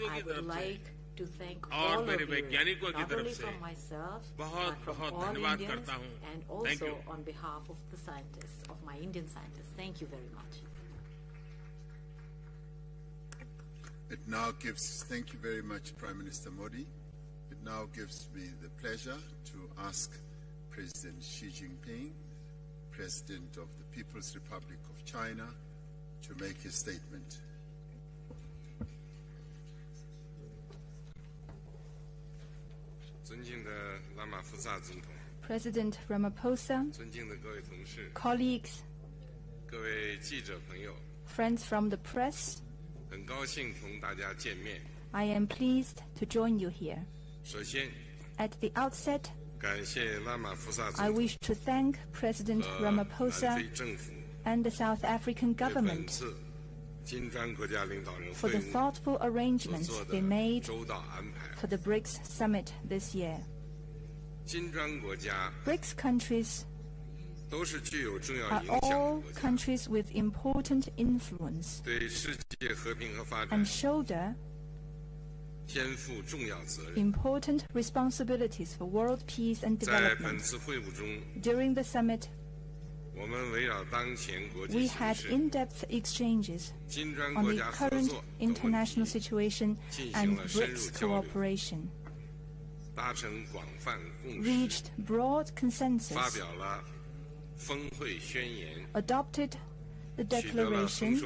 I would like to thank all of you, not only from myself, but from all Indians, and also on behalf of the scientists, of my Indian scientists. Thank you very much. Thank you very much, Prime Minister Modi. It now gives me the pleasure to ask President Xi Jinping, President of the People's Republic of China, to make his statement. President Ramaphosa, colleagues, friends from the press, I am pleased to join you here. At the outset, I wish to thank President Ramaphosa and the South African government for the thoughtful arrangements they made for the Brics summit this year. Brics countries are all countries with important influence and shoulder important responsibilities for world peace and development. During the summit, we had in-depth exchanges on the current international situation and Brics cooperation, reached broad consensus, adopted the declaration,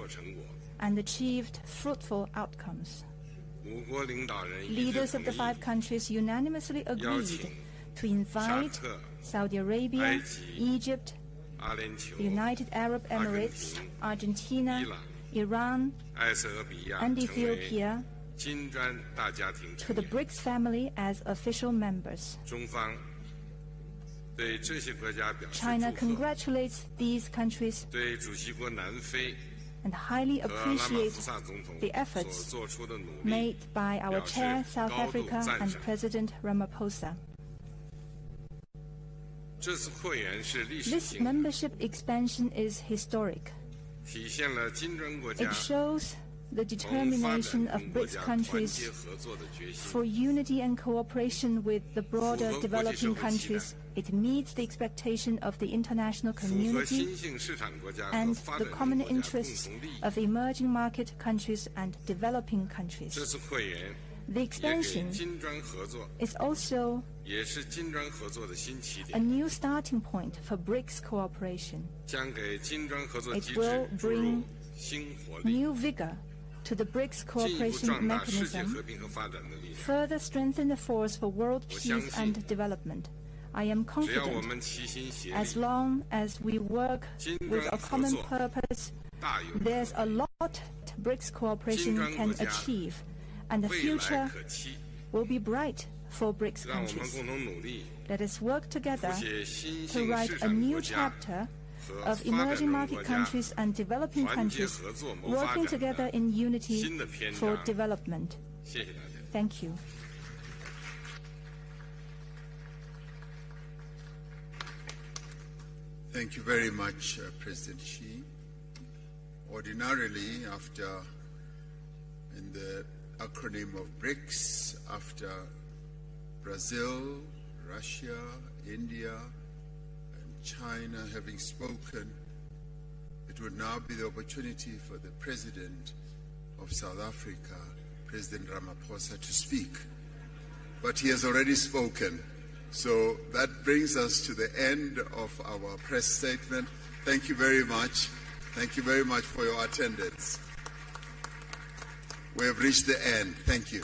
and achieved fruitful outcomes. Leaders of the 5 countries unanimously agreed to invite Saudi Arabia, Egypt, the United Arab Emirates, Argentina, Iran, and Ethiopia to the Brics family as official members. China congratulates these countries and highly appreciates the efforts made by our chair, South Africa, and President Ramaphosa. This membership expansion is historic. It shows the determination of Brics countries for unity and cooperation with the broader developing countries. It meets the expectation of the international community and the common interests of emerging market countries and developing countries. The expansion is also a new starting point for Brics cooperation. It will bring new vigor to the Brics cooperation mechanism, further strengthen the force for world peace and development. I am confident, as long as we work with a common purpose, there's a lot Brics cooperation can achieve, and the future will be bright for Brics countries. Let us work together to write a new chapter of emerging market countries and developing countries working together in unity for development. Thank you. Thank you very much, President Xi. Ordinarily, in the acronym of BRICS, after Brazil, Russia, India, and China having spoken, it would now be the opportunity for the President of South Africa, President Ramaphosa, to speak. But he has already spoken. So that brings us to the end of our press statement. Thank you very much. Thank you very much for your attendance. We have reached the end. Thank you.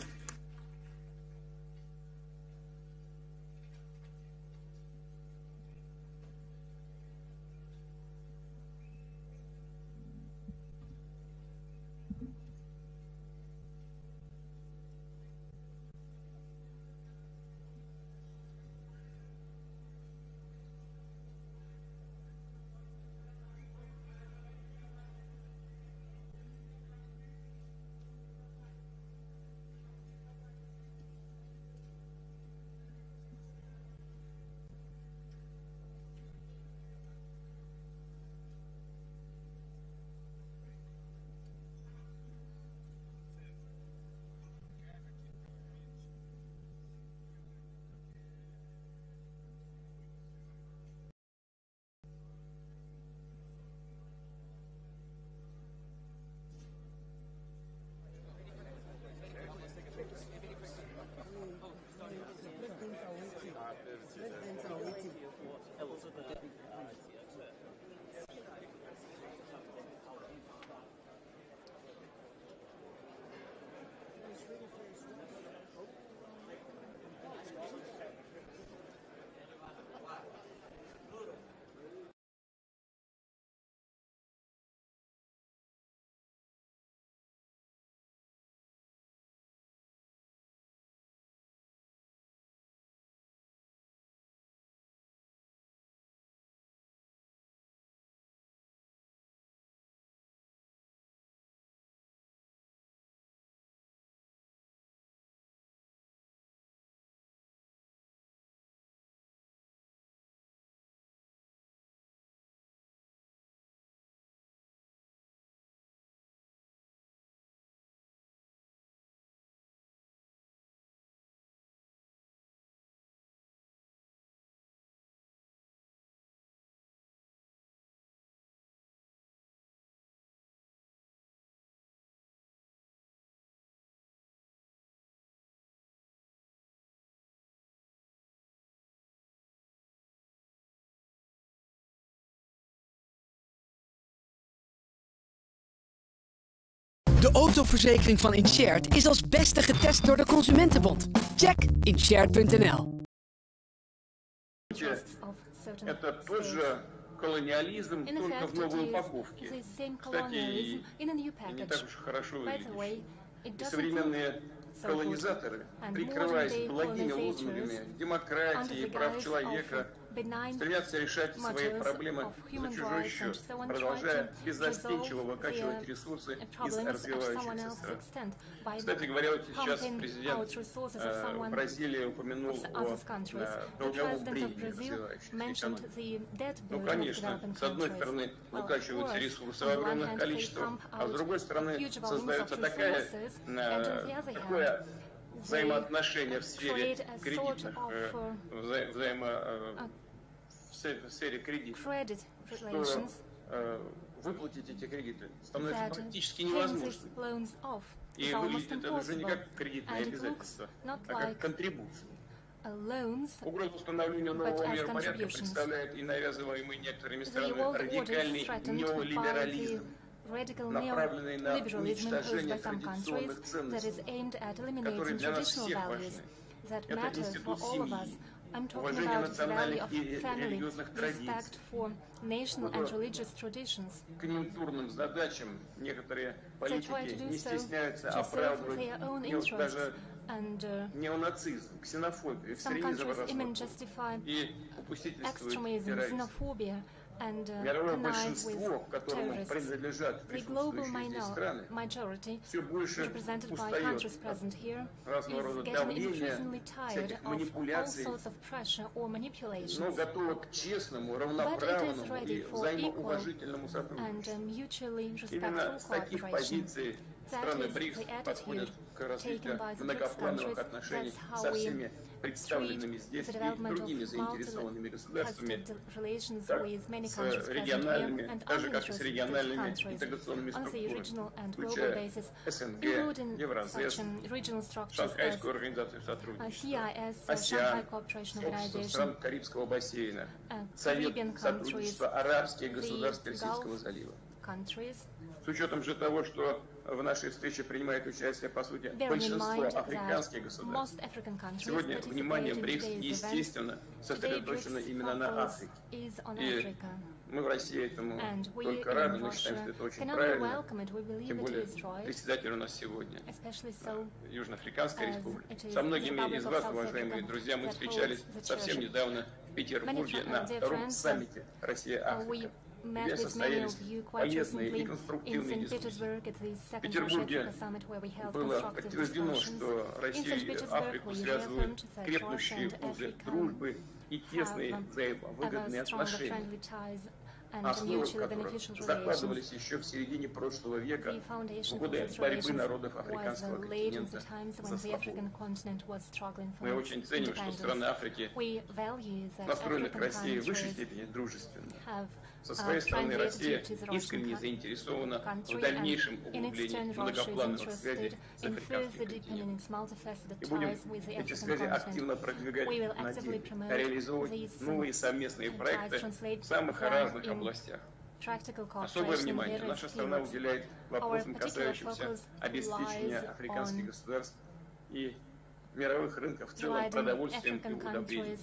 De autoverzekering van Nchini is als beste getest door de Consumentenbond. Check nchini.nl. Это тот же колониализм, только в новой упаковке. Кстати, и не так уж хорошо выглядит. И современные колонизаторы, прикрываясь благими лозунгами демократии, прав человека, стремятся решать свои проблемы за чужой счет, продолжая беззастенчиво выкачивать ресурсы из развивающихся стран. Кстати говоря, вот сейчас президент Бразилии упомянул о долговом бремени развивающихся экономик. Ну, конечно, с одной стороны выкачиваются ресурсы в огромных количествах, а с другой стороны создается такое взаимоотношение в сфере кредитных, в сфере кредитов, что выплатить эти кредиты становится практически невозможным. И выглядит это уже не как кредитное обязательство, а как контрибуция. Угроза установления нового миропорядка представляет и навязываемый некоторыми странами радикальный неолиберализм, направленный на уничтожение традиционных ценностей, которые для нас всех важны. Это институт семьи, уважение национальных и религиозных традиций. Конъюнктурным задачам некоторые политики не стесняются оправдывать даже неонацизм, ксенофобию, экстремизм и попустительствует террористам. Мировое большинство, которому принадлежат присутствующие здесь страны, все больше устает от разного рода давления, всяких манипуляций, но готово к честному, равноправному и взаимоуважительному сотрудничеству. Именно с таких позиций страны БРИКС подходят к развитию многоплановых отношений со всеми представленными здесь и другими заинтересованными государствами, так с региональными, даже как и с региональными интеграционными структурами, включая СНГ, Евразес, Шанхайскую организацию сотрудничества, АСЕАН, сообщество стран Карибского бассейна, Совет сотрудничества арабских государств Персидского залива. С учетом же того, что в нашей встрече принимает участие, по сути, большинство африканских государств, сегодня внимание БРИКС, естественно, сосредоточено именно на Африке. И мы в России этому только рады, мы считаем, что это очень правильно, тем более председатель у нас сегодня Южноафриканская республика. Со многими из вас, уважаемые друзья, мы встречались совсем недавно в Петербурге на втором саммите Россия-Африка, где состоялись полезные и конструктивные дискуссии. В Петербурге было подтверждено, что Россию и Африку связывают крепнущие узы дружбы и тесные взаимовыгодные отношения, основы которых закладывались еще в середине прошлого века, в годы борьбы народов африканского континента за свободу. Мы очень ценим, что страны Африки настроены к России в высшей степени дружественно. Со своей стороны, Россия искренне заинтересована в дальнейшем углублении многоплановых связей с африканским континентом. И будем эти связи активно продвигать на деле, реализовывать новые совместные проекты в самых разных областях. Особое внимание наша страна уделяет вопросам, касающимся обеспечения африканских государств и мировых рынков в целом продовольствием и удобрением.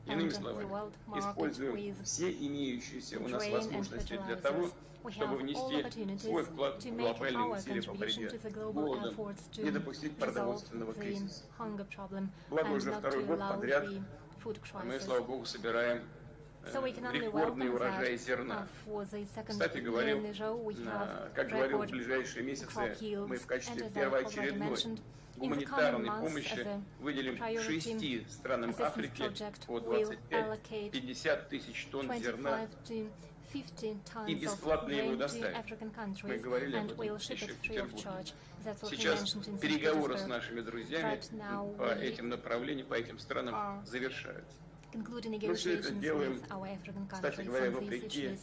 Иными словами, используем все имеющиеся у нас возможности для того, чтобы внести свой вклад в глобальные усилия по борьбе с голодом, не допустить продовольственного кризиса. Благо уже второй год подряд мы, слава Богу, собираем рекордный урожай зерна. Кстати, как говорил, в ближайшие месяцы мы в качестве первоочередной гуманитарной помощи выделим 6 странам Африки по 25-50 тысяч тонн зерна и бесплатно его доставим. Мы говорили об этом еще в Петербурге. Сейчас переговоры с нашими друзьями по этим направлениям, по этим странам завершаются. Мы все это делаем, кстати говоря, вопреки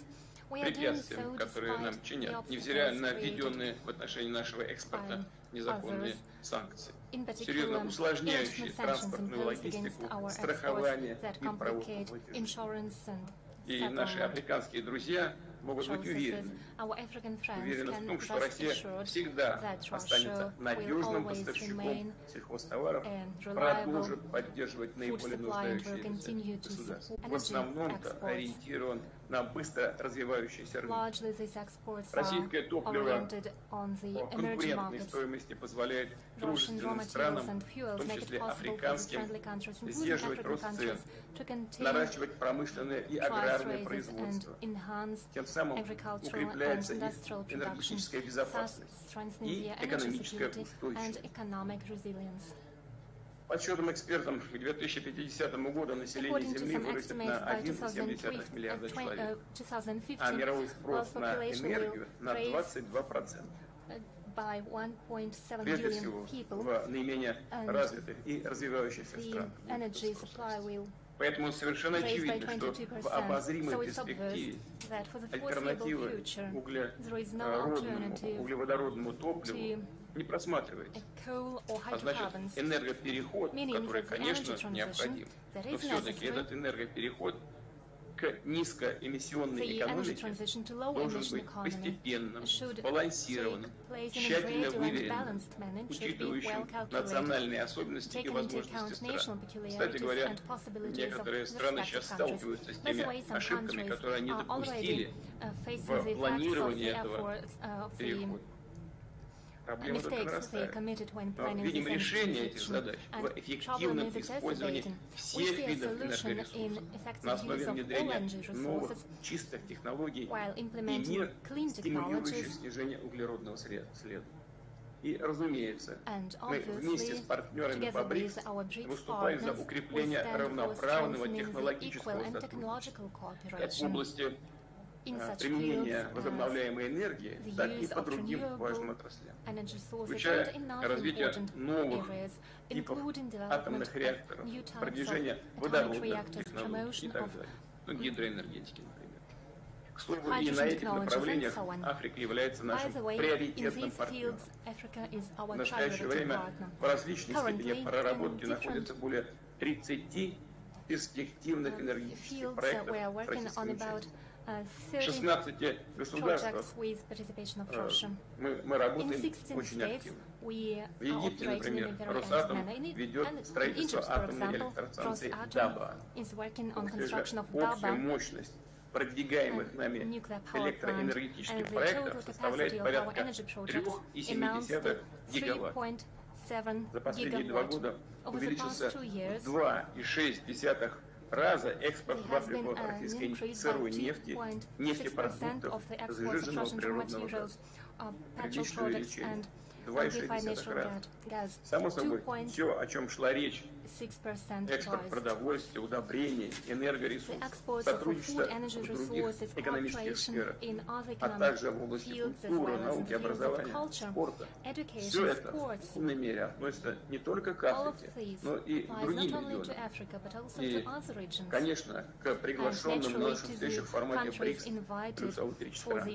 препятствиям, которые нам чинят, невзирая на введенные в отношении нашего экспорта незаконные санкции, серьезно усложняющие транспортную логистику, страхование и правовую платежи. И наши африканские друзья могут быть уверены в том, что Россия всегда останется надежным поставщиком сельхозтоваров, продолжит поддерживать наиболее нуждающиеся государства. В основном-то ориентирован на быстро развивающиеся рынки. Российское топливо по конкурентной стоимости позволяет дружественным странам, в том числе африканским, сдерживать рост цен, наращивать промышленное и аграрное производство. Тем самым укрепляется их энергетическая безопасность и экономическая устойчивость. По подсчетам экспертам, к 2050 году население Земли вырастет на 1,7 миллиарда человек, а мировой спрос на энергию на 22%. Прежде всего, в наименее развитых и развивающихся странах. Поэтому совершенно очевидно, что в обозримой перспективе альтернативы углеводородному топливу не просматривается. А значит, энергопереход, который, конечно, необходим, но все-таки этот энергопереход к низкоэмиссионной экономике должен быть постепенным, сбалансированным, тщательно выверенным, учитывающим национальные особенности и возможности стран. Кстати говоря, некоторые страны сейчас сталкиваются с теми ошибками, которые они допустили в планировании этого перехода. Проблема только нарастает. Но видим решение этих задач в эффективном использовании всех видов энергоресурсов на основе внедрения новых чистых технологий и мер, стимулирующих снижение углеродного следа. И, разумеется, мы вместе с партнерами по Брикс выступаем за укрепление равноправного технологического сотрудничества как в области применения возобновляемой энергии, так и по другим важным отраслям, включая развитие новых типов атомных реакторов, продвижение водородных технологий и так далее, гидроэнергетики, например. К слову, и на этих направлениях Африка является нашим приоритетным партнером. В настоящее время в различной степени проработки находятся более 30 перспективных энергетических проектов в российском участии. В 16 государствах мы работаем очень активно. В Египте, например, Росатом ведет строительство атомной электростанции Даба. Общая мощность продвигаемых нами электроэнергетических проектов составляет порядка 3,7 гигаватт. За последние 2 года увеличился в 2,6 раза экспорт в Африку российской сырой нефти, нефтепродуктов, сжиженного природного газа. Приличное увеличение. 2,6 раз. Само собой, все, о чем шла речь, экспорт продовольствия, удобрений, энергоресурсов, сотрудничество в других экономических сферах, а также в области культуры, науки, образования, спорта. Все это в полной мере относится не только к Африке, но и к другим регионам. И, конечно, к приглашенным на нашу встречу в формате Брикс плюс Outreach стран.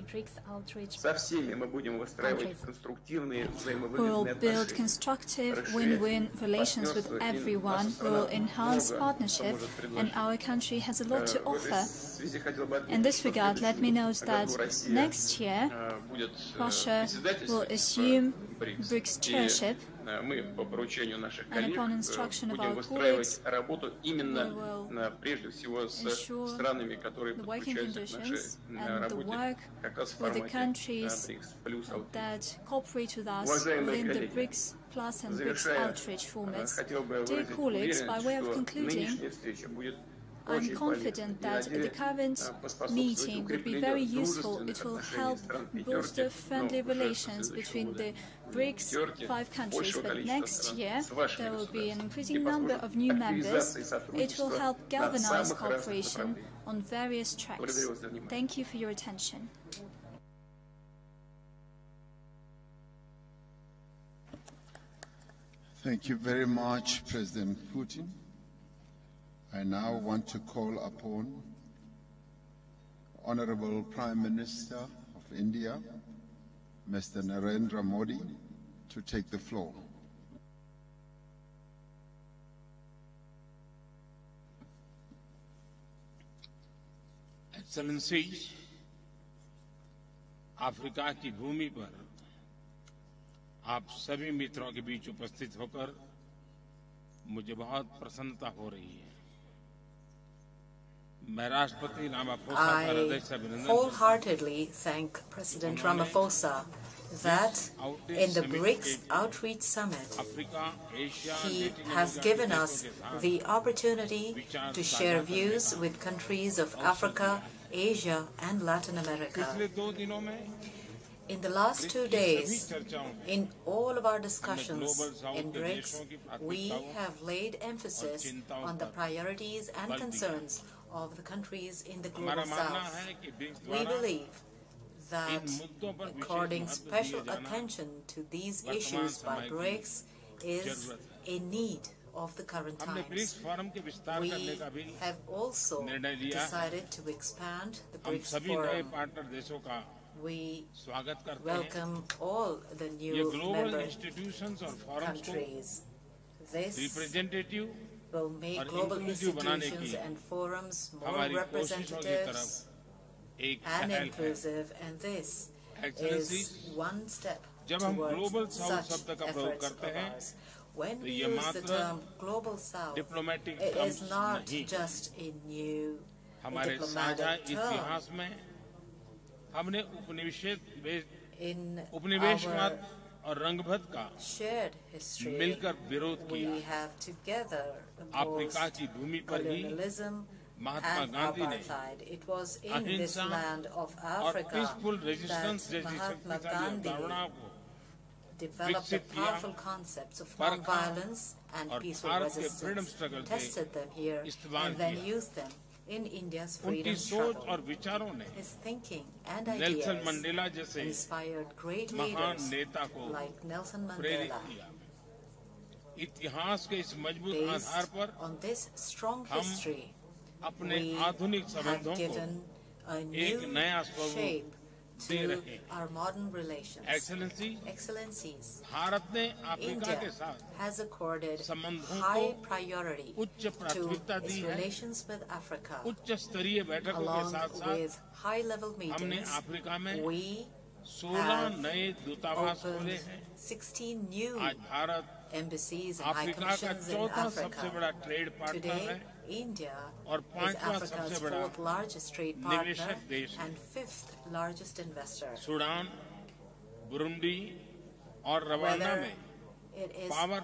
Со всеми мы будем выстраивать конструктивные We will build constructive win-win relations with everyone. We will enhance partnership, and our country has a lot to offer. In this regard, let me note that next year, Russia will assume BRICS chairship, and upon instruction of our colleagues, we will прежде всего с странами, которые подключаются к нашей работе как раз в формате BRICS плюс Outreach. that cooperate with us within the BRICS Plus and BRICS Outreach formats. Dear colleagues, by way of concluding, I'm confident that the current meeting will be very useful. It will help bolster friendly relations between the BRICS 5 countries. But next year, there will be an increasing number of new members. It will help galvanize cooperation on various tracks. Thank you for your attention. Thank you very much, President Putin. I now want to call upon Honorable Prime Minister of India, Mr. Narendra Modi, to take the floor. Excellencies, Africa की भूमि पर आप सभी मित्रों के बीच उपस्थित होकर मुझे बहुत प्रसन्नता हो रही है। मैं राष्ट्रपति रामाफोसा का हृदय से अभिनंदन करता हूं। wholeheartedly thank President Ramaphosa that in the Brics Outreach Summit, he has given us the opportunity to share views with countries of Africa, Asia, and Latin America. In the last 2 days, in all of our discussions in Brics, we have laid emphasis on the priorities and concerns of the countries in the Global South. We believe that according special attention to these issues by Brics is a need of the current times. We have also decided to expand the Brics Forum. We welcome all the new member countries. This will make global institutions and forums more representative and inclusive, and this is one step towards such efforts of ours. When we use the term Global South, it is not just a new diplomatic term. हमने उपनिवेशवाद और रंगभेद का मिलकर विरोध किया। Africa की भूमि पर ही महात्मा गांधी ने अहिंसा और पीसफुल रेजिस्टेंस जैसी शक्तिशाली अवधारणाओं को विकसित किया और भारत के फ्रीडम स्ट्रगल से इस्तेमाल किया। In India's freedom struggle. His thinking and ideas inspired great leaders like Nelson Mandela. Based on this strong history, we have given a new shape to our modern relations. Excellencies, India has accorded high priority to its relations with Africa. Along with high-level meetings, we have opened 16 new embassies and high commissions in Africa. Today, India is Africa's 4th largest trade partner and 5th largest investor. Sudan, Burundi, or Rwanda में it is power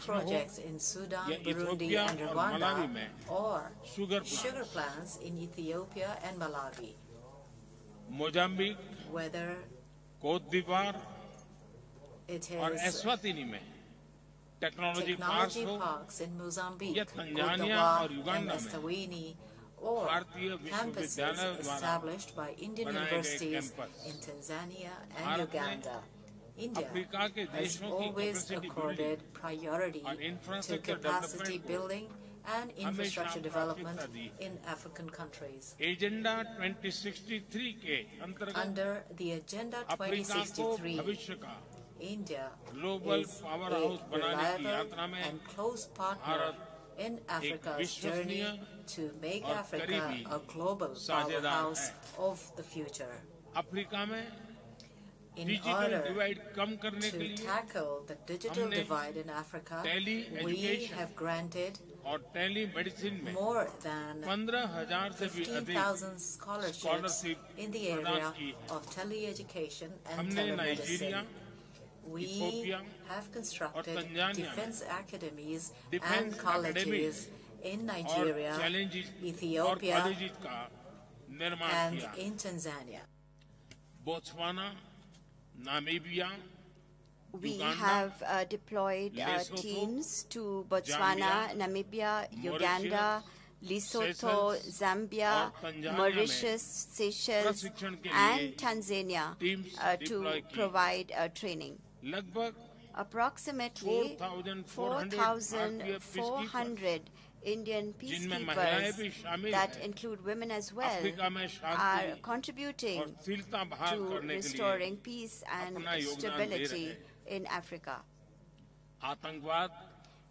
projects in Sudan, Burundi, and Rwanda, or sugar plants in Ethiopia and Malawi. Mozambique, whether Côte d'Ivoire, it और is Eswatini में technology parks in Mozambique, Côte d'Ivoire, and Eswatini, or campuses established by Indian universities in Tanzania and Uganda. India has always accorded priority to capacity building and infrastructure development in African countries. Under the Agenda 2063, India is a reliable and close partner in Africa's journey to make Africa a global powerhouse of the future. In order to tackle the digital divide in Africa, we have granted more than 15,000 scholarships in the area of teleeducation and telemedicine. We have constructed defense academies and colleges in Nigeria, Ethiopia, and in Tanzania. Botswana, Namibia, we have deployed teams to Botswana, Namibia, Uganda, Lesotho, Zambia, Mauritius, Seychelles, and Tanzania to provide training. Approximately 4,400 Indian peacekeepers, that include women as well, are contributing to restoring peace and stability in Africa.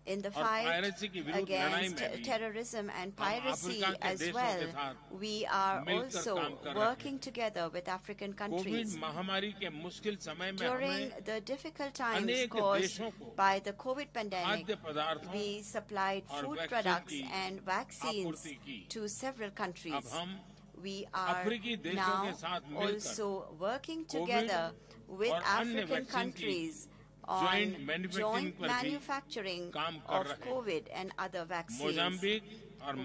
in the fight against terrorism and piracy as well, we are also working together with African countries. During the difficult times caused by the COVID pandemic, we supplied food products and vaccines to several countries. We are now also working together with African countries on joint manufacturing of COVID and other vaccines.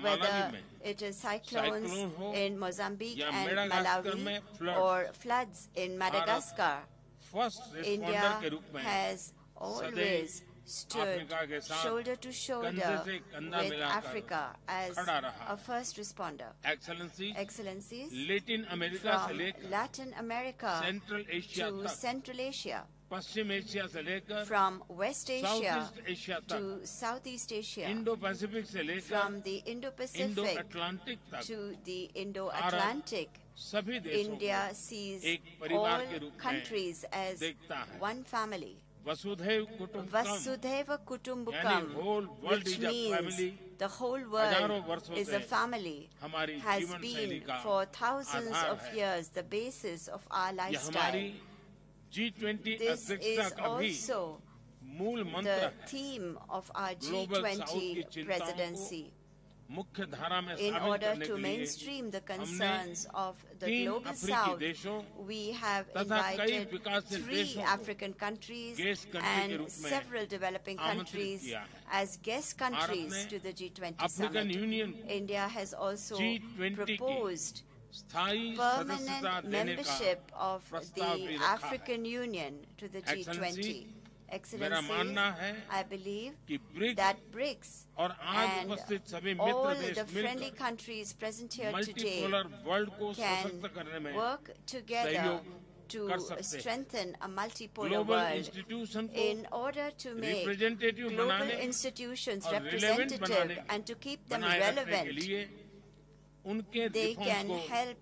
Whether it is cyclones in Mozambique and Malawi or floods in Madagascar, India has always stood shoulder to shoulder with Africa as a first responder. Excellencies, from Latin America to Central Asia, from West Asia to Southeast Asia, from the Indo-Pacific to the Indo-Atlantic, India sees all countries as one family. Vasudhaiva Kutumbakam, which means the whole world is a family, has been for thousands of years the basis of our lifestyle. This is also the theme of our G20 presidency. In order to mainstream the concerns of the Global South, we have invited 3 African countries and several developing countries as guest countries to the G20 summit. India has also proposed permanent membership of the African Union to the G20. Excellencies, I believe that Brics and all the friendly countries present here today can work together to strengthen a multipolar world in order to make global institutions representative and to keep them relevant. They can help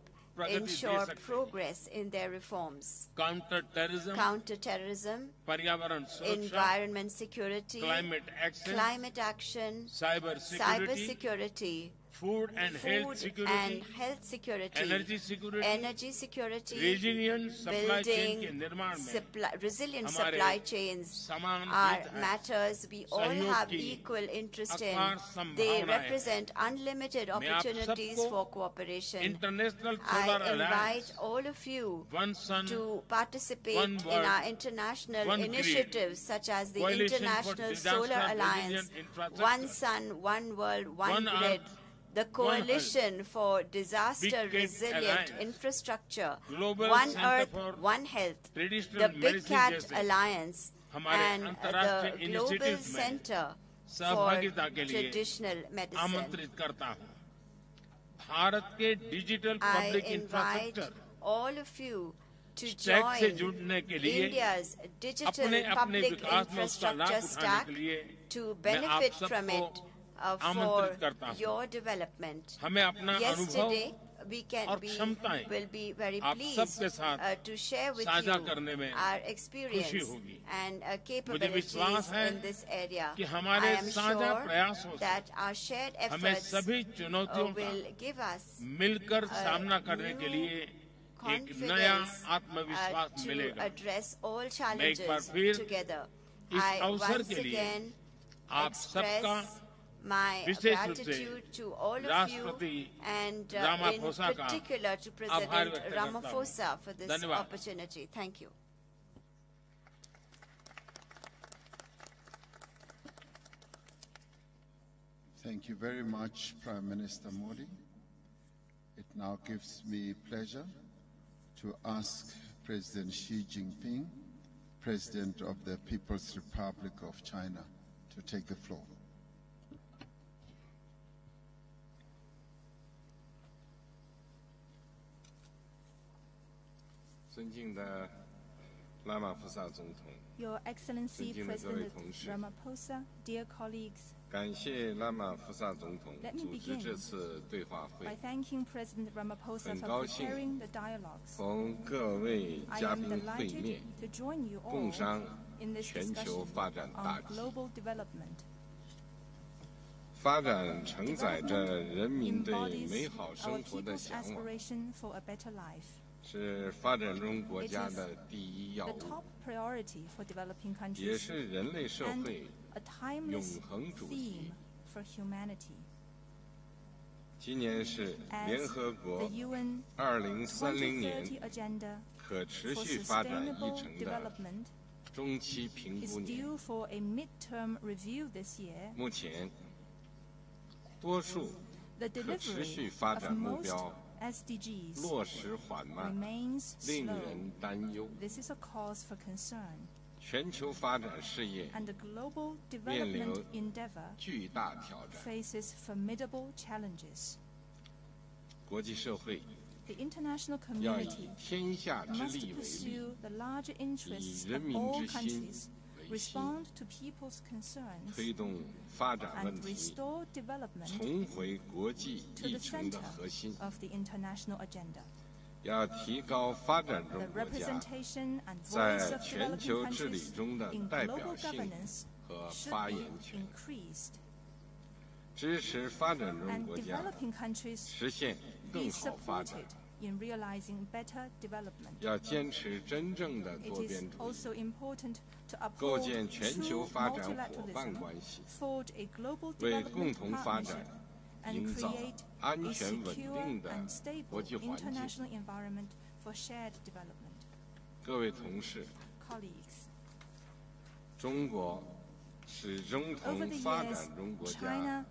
ensure progress in their reforms. Counter-terrorism, environment security, climate action, cyber security, food and health security, energy security, building resilient supply chains are matters we all have equal interest in. They represent unlimited opportunities for cooperation. I invite all of you to participate in our international initiatives such as the International Solar Alliance, One Sun, One World, One Grid, the Coalition for Disaster Resilient Infrastructure, One Earth, One Health, the Big Cat Alliance, and the Global Center for Traditional Medicine. I invite all of you to join India's digital public infrastructure stack to benefit from it for your development. Yesterday, we will be very pleased to share with you our experience and capabilities in this area. I am sure that our shared efforts will give us new confidence to address all challenges together. I once again express my gratitude to all of you and in particular to President Ramaphosa for this opportunity. Thank you. Thank you very much, Prime Minister Modi. It now gives me pleasure to ask President Xi Jinping, President of the People's Republic of China, to take the floor. Your Excellency President Ramaphosa, dear colleagues, let me begin by thanking President Ramaphosa for preparing the dialogues. I am delighted to join you all in this discussion on global development. 发展承载着人民对美好生活的向往，是发展中国家的第一要务，也是人类社会永恒主题。今年是联合国2030年可持续发展议程的中期评估年。目前，多数可持续发展目标落实缓慢，令人担忧。全球发展事业面临巨大挑战。国际社会要以天下之利为力，以人民之心为心，推动发展问题重回国际议程的核心。要提高发展中国家在全球治理中的代表性和发言权，支持发展中国家实现更好发展。要坚持真正的多边主义，构建全球发展伙伴关系，为共同发展营造安全稳定的国际环境。各位同事，中国始终同发展中国家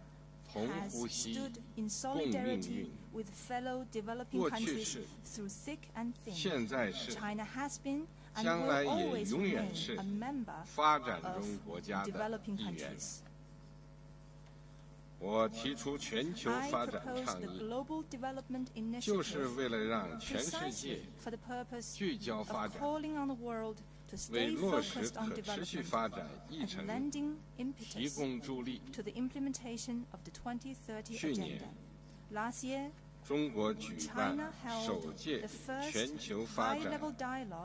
同呼吸、共命运。过去是，现在是，将来也永远是发展中国家的一员。我提出全球发展倡议，就是为了让全世界聚焦发展，为落实可持续发展议程提供助力。去年，中国举办首届全球发展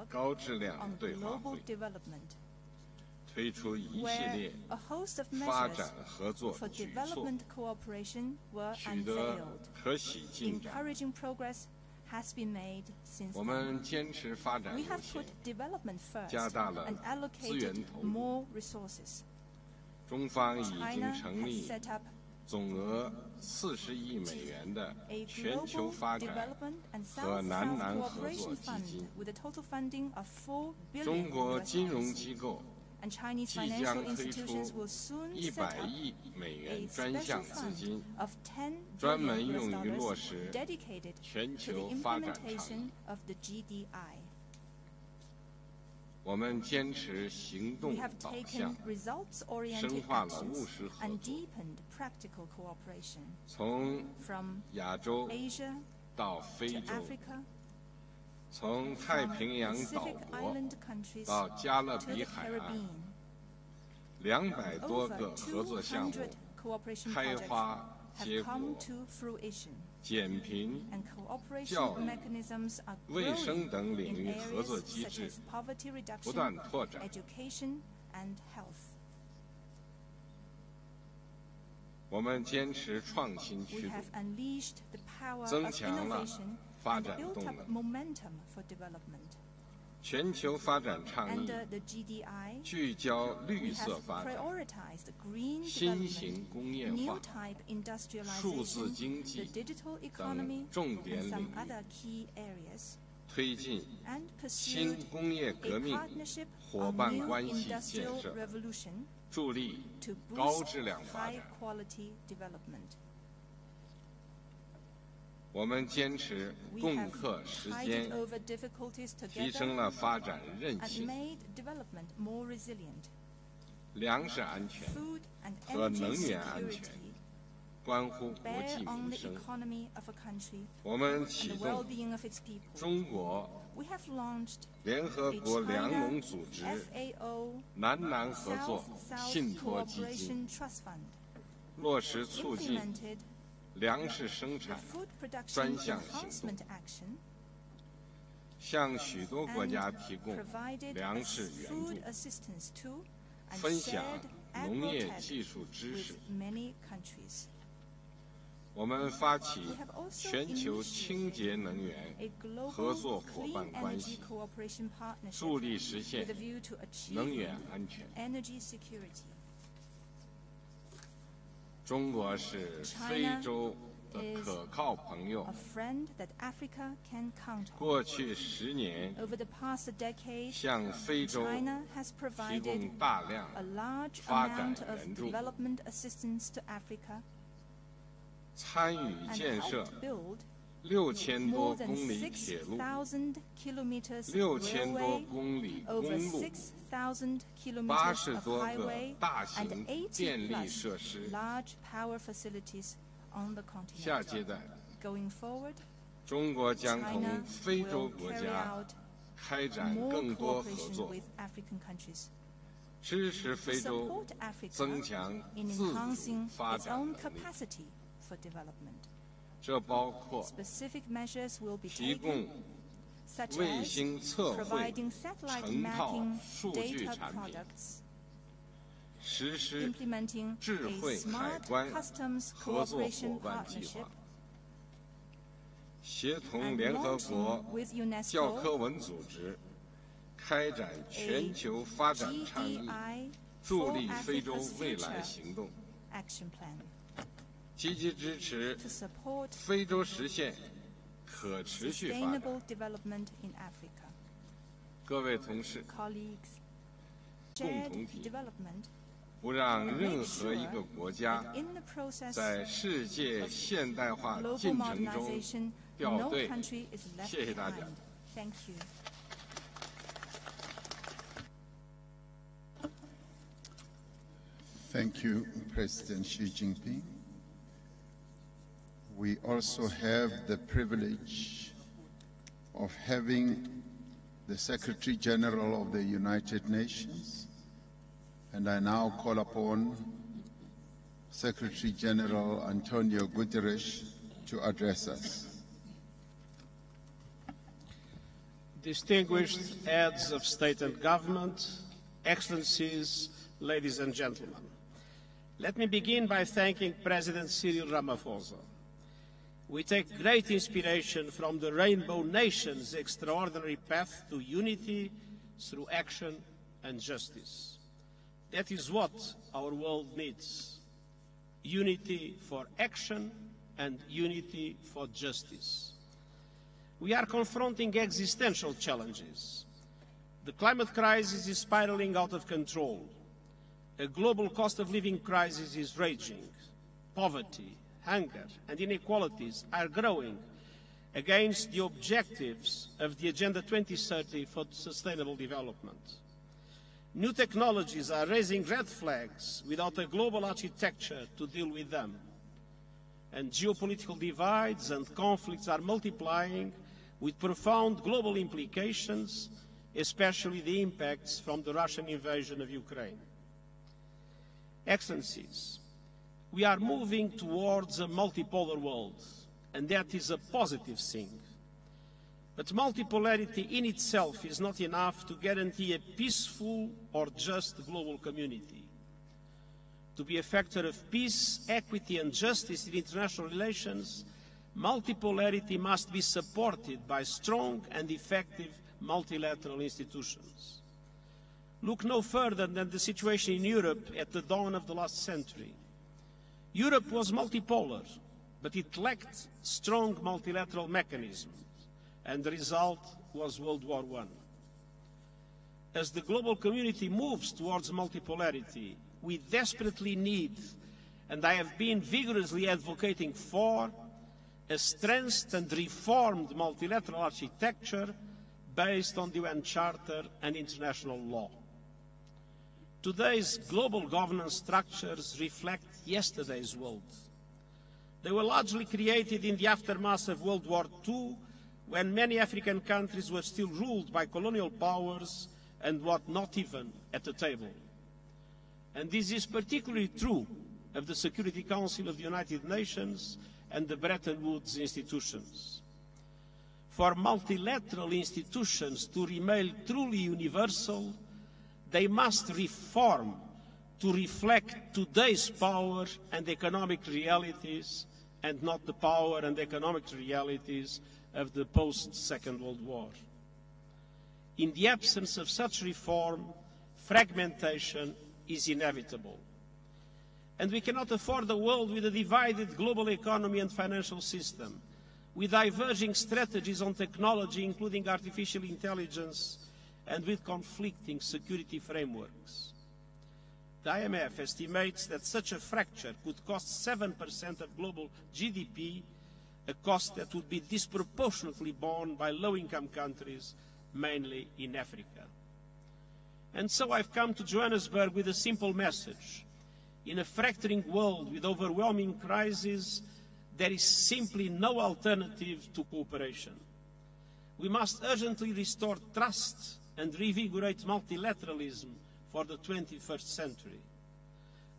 高质量对话会，推出一系列发展合作举措，取得可喜进展。我们坚持发展优先，加大了资源投入。中方已经成立总额40亿美元的全球发展和南南合作基金。中国金融机构即将推出100亿美元专项资金，专门用于落实全球发展倡议。我们坚持行动导向，深化了务实合作，从亚洲到非洲，从太平洋岛国到加勒比海岸，200多个合作项目开花结果，减贫、教育、卫生等领域合作机制不断拓展。我们坚持创新驱动，增强了发展动能。全球发展倡议聚焦绿色发展、新型工业化、数字经济等重点领域，推进新工业革命伙伴关系建设，助力高质量发展。我们坚持共克时艰，提升了发展韧性。粮食安全和能源安全关乎国计民生。我们启动中国联合国粮农组织南南合作信托基金，落实促进粮食生产专项行动，向许多国家提供粮食援助，分享农业技术知识。 with many countries. 我们发起全球清洁能源合作伙伴关系，助力实现能源安全。中国是非洲的可靠朋友。过去10年，向非洲提供大量发展援助。 参与建设6000多公里铁路、6000多公里公路、80多个大型电力设施。下阶段，中国将同非洲国家开展更多合作，支持非洲增强自主发展能力。 For development. 这包括提供卫星测绘成套数据产品，实施智慧海关合作伙伴计划，协同联合国教科文组织开展全球发展倡议，助力非洲未来行动。 积极支持非洲实现可持续发展。各位同事，共同体不让任何一个国家在世界现代化进程中掉队。谢谢大家。 Thank you, President Xi Jinping. We also have the privilege of having the Secretary General of the United Nations, and I now call upon Secretary General Antonio Guterres to address us. Distinguished heads of state and government, excellencies, ladies and gentlemen, let me begin by thanking President Cyril Ramaphosa. We take great inspiration from the Rainbow Nation's extraordinary path to unity through action and justice. That is what our world needs: unity for action and unity for justice. We are confronting existential challenges. The climate crisis is spiraling out of control. A global cost of living crisis is raging. Poverty, hunger and inequalities are growing against the objectives of the Agenda 2030 for Sustainable Development. New technologies are raising red flags without a global architecture to deal with them. And geopolitical divides and conflicts are multiplying with profound global implications, especially the impacts from the Russian invasion of Ukraine. Excellencies, we are moving towards a multipolar world, and that is a positive thing. But multipolarity in itself is not enough to guarantee a peaceful or just global community. To be a factor of peace, equity and justice in international relations, multipolarity must be supported by strong and effective multilateral institutions. Look no further than the situation in Europe at the dawn of the last century. Europe was multipolar, but it lacked strong multilateral mechanisms, and the result was World War I. As the global community moves towards multipolarity, we desperately need, and I have been vigorously advocating for, a strengthened and reformed multilateral architecture based on the UN Charter and international law. Today's global governance structures reflect yesterday's world. They were largely created in the aftermath of World War II, when many African countries were still ruled by colonial powers and were not even at the table. And this is particularly true of the Security Council of the United Nations and the Bretton Woods institutions. For multilateral institutions to remain truly universal, they must reform to reflect today's power and economic realities and not the power and economic realities of the post-Second World War. In the absence of such reform, fragmentation is inevitable. And we cannot afford a world with a divided global economy and financial system, with diverging strategies on technology, including artificial intelligence, and with conflicting security frameworks. The IMF estimates that such a fracture could cost 7% of global GDP, a cost that would be disproportionately borne by low-income countries, mainly in Africa. And so I've come to Johannesburg with a simple message. In a fracturing world with overwhelming crises, there is simply no alternative to cooperation. We must urgently restore trust and reinvigorate multilateralism for the 21st century.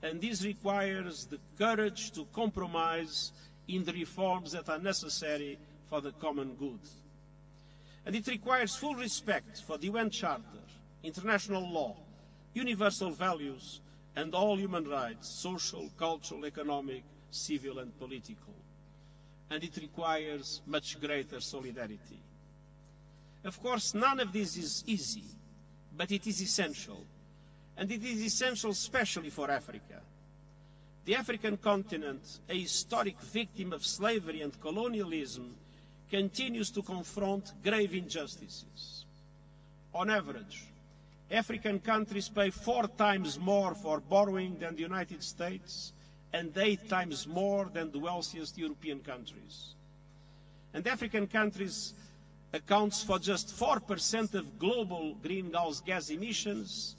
And this requires the courage to compromise in the reforms that are necessary for the common good. And it requires full respect for the UN Charter, international law, universal values, and all human rights, social, cultural, economic, civil, and political. And it requires much greater solidarity. Of course, none of this is easy, but it is essential. And it is essential especially for Africa. The African continent, a historic victim of slavery and colonialism, continues to confront grave injustices. On average, African countries pay 4 times more for borrowing than the United States and 8 times more than the wealthiest European countries. And African countries accounts for just 4% of global greenhouse gas emissions,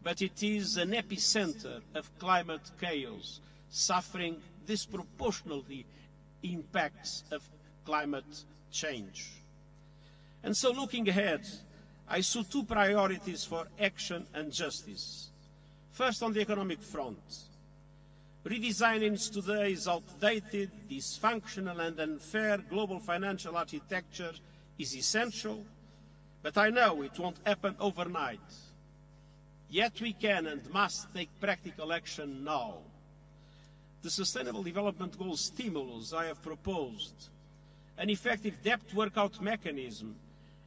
but it is an epicenter of climate chaos, suffering disproportionately impacts of climate change. And so looking ahead, I saw 2 priorities for action and justice. First, on the economic front. Redesigning today's outdated, dysfunctional and unfair global financial architecture is essential, but I know it won't happen overnight. Yet we can and must take practical action now. The Sustainable Development Goals stimulus I have proposed, an effective debt workout mechanism,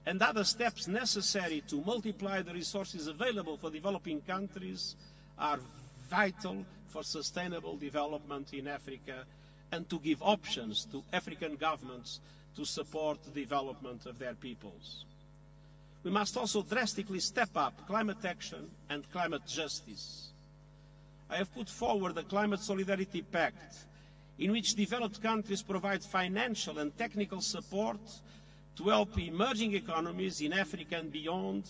and other steps necessary to multiply the resources available for developing countries are vital for sustainable development in Africa and to give options to African governments to support the development of their peoples. We must also drastically step up climate action and climate justice. I have put forward a Climate Solidarity Pact in which developed countries provide financial and technical support to help emerging economies in Africa and beyond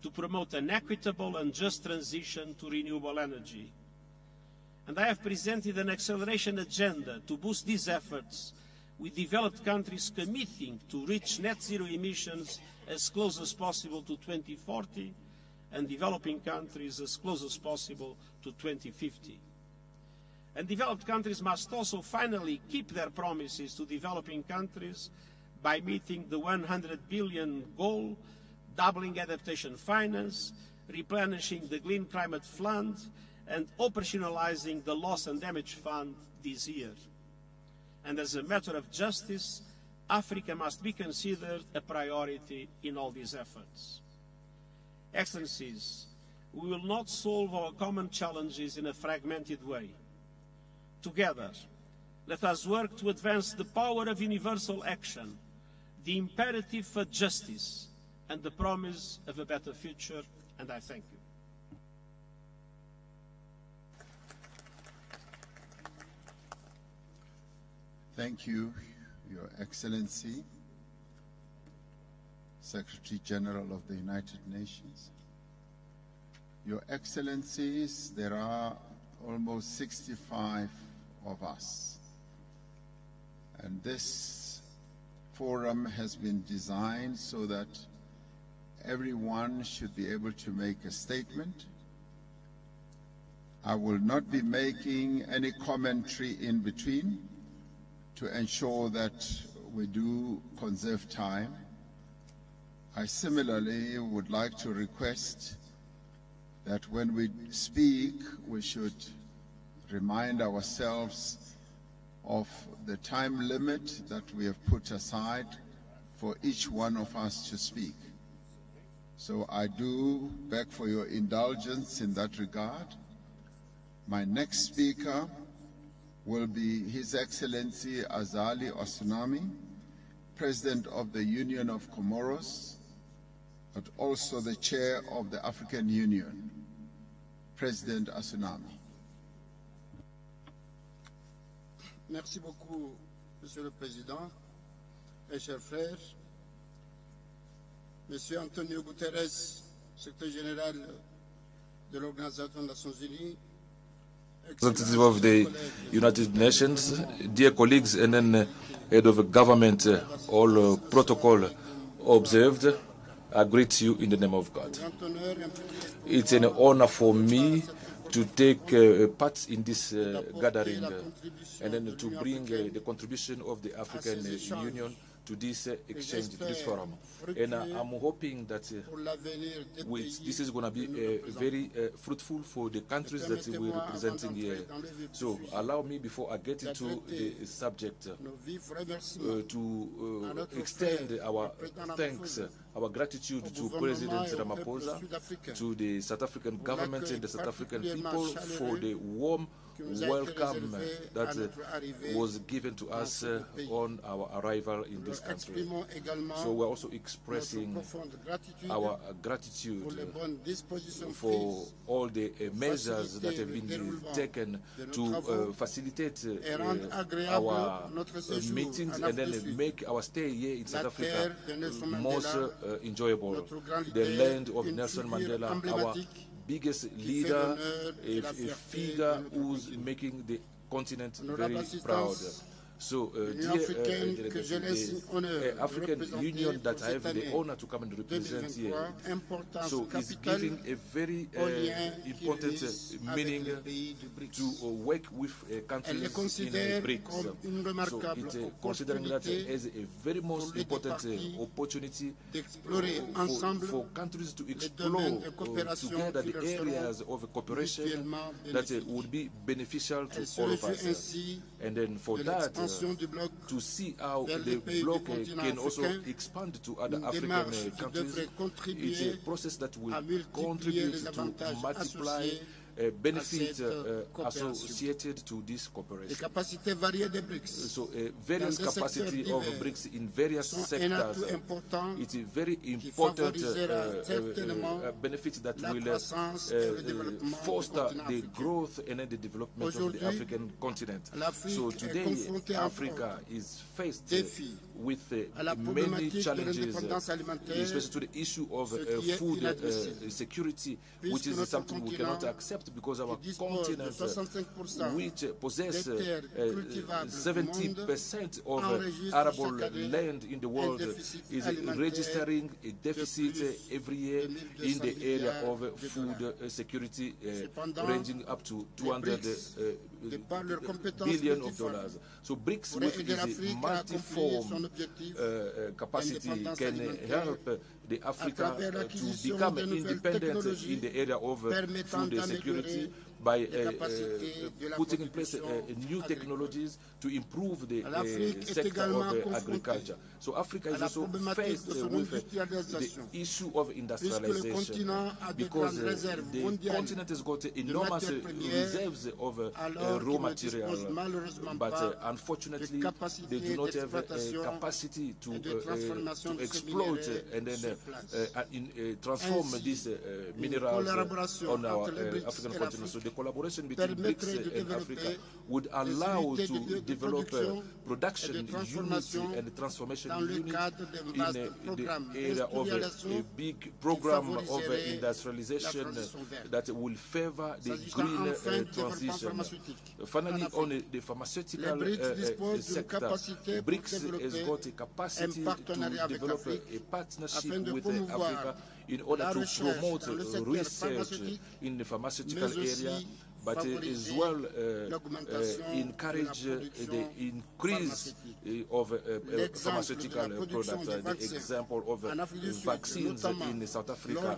to promote an equitable and just transition to renewable energy. And I have presented an acceleration agenda to boost these efforts, with developed countries committing to reach net zero emissions as close as possible to 2040 and developing countries as close as possible to 2050. And developed countries must also finally keep their promises to developing countries by meeting the 100 billion goal, doubling adaptation finance, replenishing the Green Climate Fund, and operationalizing the Loss and Damage Fund this year. And as a matter of justice, Africa must be considered a priority in all these efforts. Excellencies, we will not solve our common challenges in a fragmented way. Together, let us work to advance the power of universal action, the imperative for justice, and the promise of a better future, and I thank you. Thank you, Your Excellency, Secretary General of the United Nations. Your Excellencies, there are almost 65 of us, and this forum has been designed so that everyone should be able to make a statement. I will not be making any commentary in between to ensure that we do conserve time. I similarly would like to request that when we speak, we should remind ourselves of the time limit that we have put aside for each one of us to speak. So I do beg for your indulgence in that regard. My next speaker will be His Excellency Azali Osunami, President of the Union of Comoros, but also the Chair of the African Union. President Osunami. Merci beaucoup, Monsieur le Président et chers frères. Monsieur Antonio Guterres, Secrétaire général de l'Organisation des Nations Unies, representative of the United Nations, dear colleagues, and then head of government, all protocol observed, I greet you in the name of God. It's an honor for me to take part in this gathering and then to bring the contribution of the African Union to this exchange, to this forum. And I'm hoping that this is going to be very fruitful for the countries that we're representing here. So allow me, before I get into the subject, to extend our thanks, our gratitude to President Ramaphosa, to the South African government and the South African people for the warm welcome that was given to us on our arrival in this country. So we're also expressing our gratitude for all the measures that have been taken to facilitate our meetings and then make our stay here in South Africa most enjoyable. The land of Nelson Mandela, our biggest leader, a figure who's making the continent very proud. So, dear the African Union that I have the honor to come and represent here, so is giving a very important meaning to work with countries in BRICS. So, it's considering that as a very most important opportunity for countries to explore together the areas of cooperation that would be beneficial to all of us. And then for that, to see how the bloc can also expand to other African countries. It's a process that will contribute to multiply benefits associated to this cooperation. So various capacity of BRICS in various sectors. It's a very important benefit that will foster the growth and the development of the African continent. So today Africa is faced with many challenges, especially to the issue of food security, which is something we cannot accept because our continent, which possesses 70% of arable land in the world, is registering a deficit every year in the area of food security, ranging up to $200 billion. So BRICS, which is a multi-form capacity, can help the Africa to become independent in the area of food security by putting in place new technologies to improve the sector of agriculture. So Africa is also faced with the issue of industrialization because the continent has got enormous reserves of raw material, but unfortunately they do not have a capacity to exploit and then transform these minerals on our African continent. So the collaboration between BRICS and Africa would allow to develop production unity and transformation unit in the area of a big program of industrialization that will favor the green transition. Finally, on the pharmaceutical sector, BRICS has got a capacity to develop a partnership with Africa in order to promote research in the pharmaceutical area, but as well encourage the increase of pharmaceutical products. The example of vaccines in South Africa,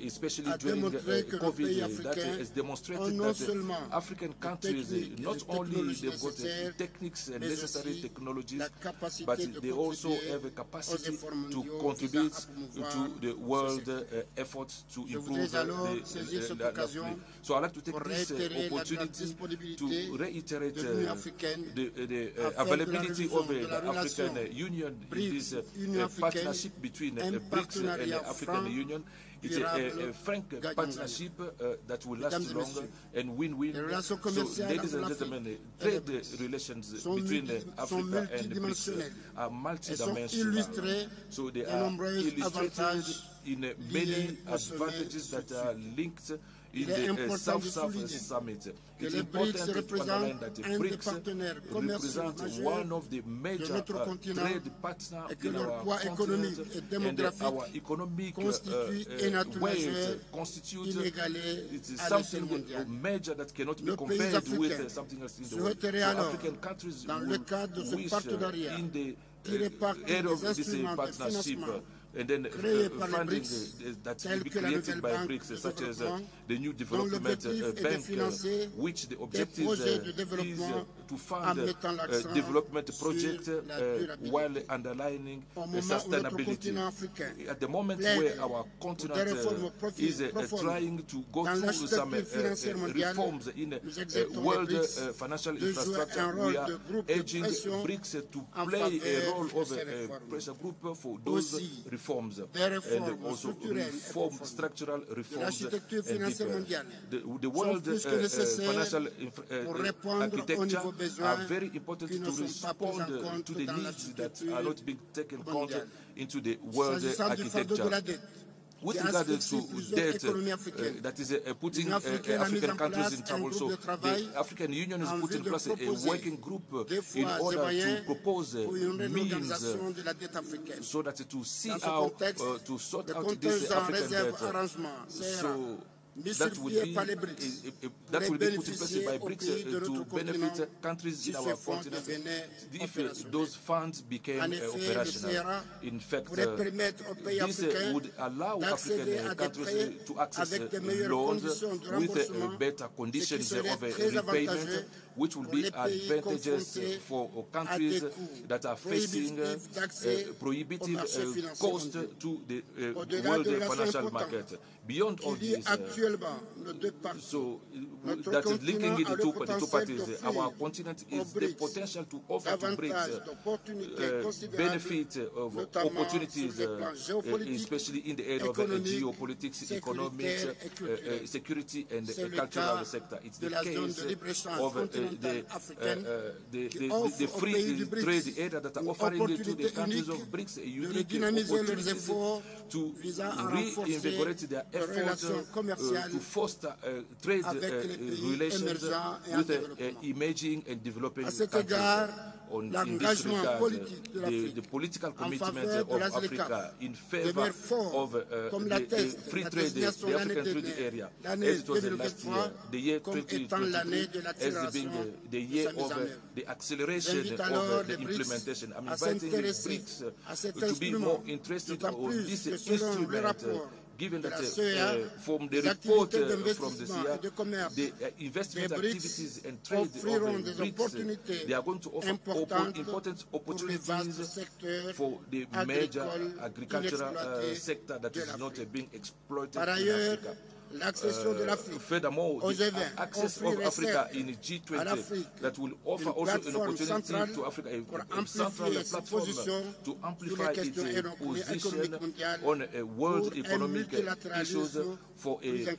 especially during COVID, that has demonstrated that African countries not only they've got techniques and necessary technologies, but they also have a capacity to contribute to the world effort to improve the. So I'd like to take this opportunity to reiterate the availability of the African Union in this partnership between BRICS and the African Union. It's a frank partnership that will last longer and win-win. So, ladies and gentlemen, trade relations between Africa and the BRICS are multidimensional. So they are illustrated in many advantages that are linked in the South-South Summit. It's important to underline that the BRICS represents one of the major trade partners in our continent, and our economic weight constitutes something major that cannot be compared with something else in the world. So African countries will wish in the area of this partnership and then funding that will be created by BRICS, such as the new development bank, which the objective is to fund development projects while underlining sustainability. At the moment where our continent is trying to go through some reforms in world financial infrastructure, we are urging BRICS to play a role of a pressure group for those reforms and also reform structural reforms and the world financial architecture are very important to respond to the needs that are not being taken account into the world architecture. With regard to debt, that is putting African countries in trouble. So the African Union has put in place a working group in order to propose means so that to see how to sort out this African debt. So that will be put in place by BRICS to benefit countries in our continent if those funds became operational. In fact, this would allow African countries to access loans with better conditions of repayment, which will be advantageous for countries that are facing prohibitive cost to the world financial market. Beyond all this, so that is linking the two parties, our continent is the potential to offer to BRICS benefit of opportunities, especially in the area of geopolitics, economics, security, and the cultural sector. It's the case of the free trade area that are offering to the countries of BRICS a unique opportunity to reinvigorate their efforts to foster trade relations with emerging and developing countries. In this regard, the political commitment of Africa in favor of the free trade, the African trade area, as it was last year, the year 2023 has been the year of the acceleration of the implementation. I'm inviting the BRICS to be more interested on this instrument, given that from the report from the CIA, the investment activities and trade of BRICS, they are going to offer important opportunities for the major agricultural sector that is not being exploited in Africa. Furthermore, the access of Africa in G20 that will offer also an opportunity to Africa, a central platform to amplify its position on world economic issues for a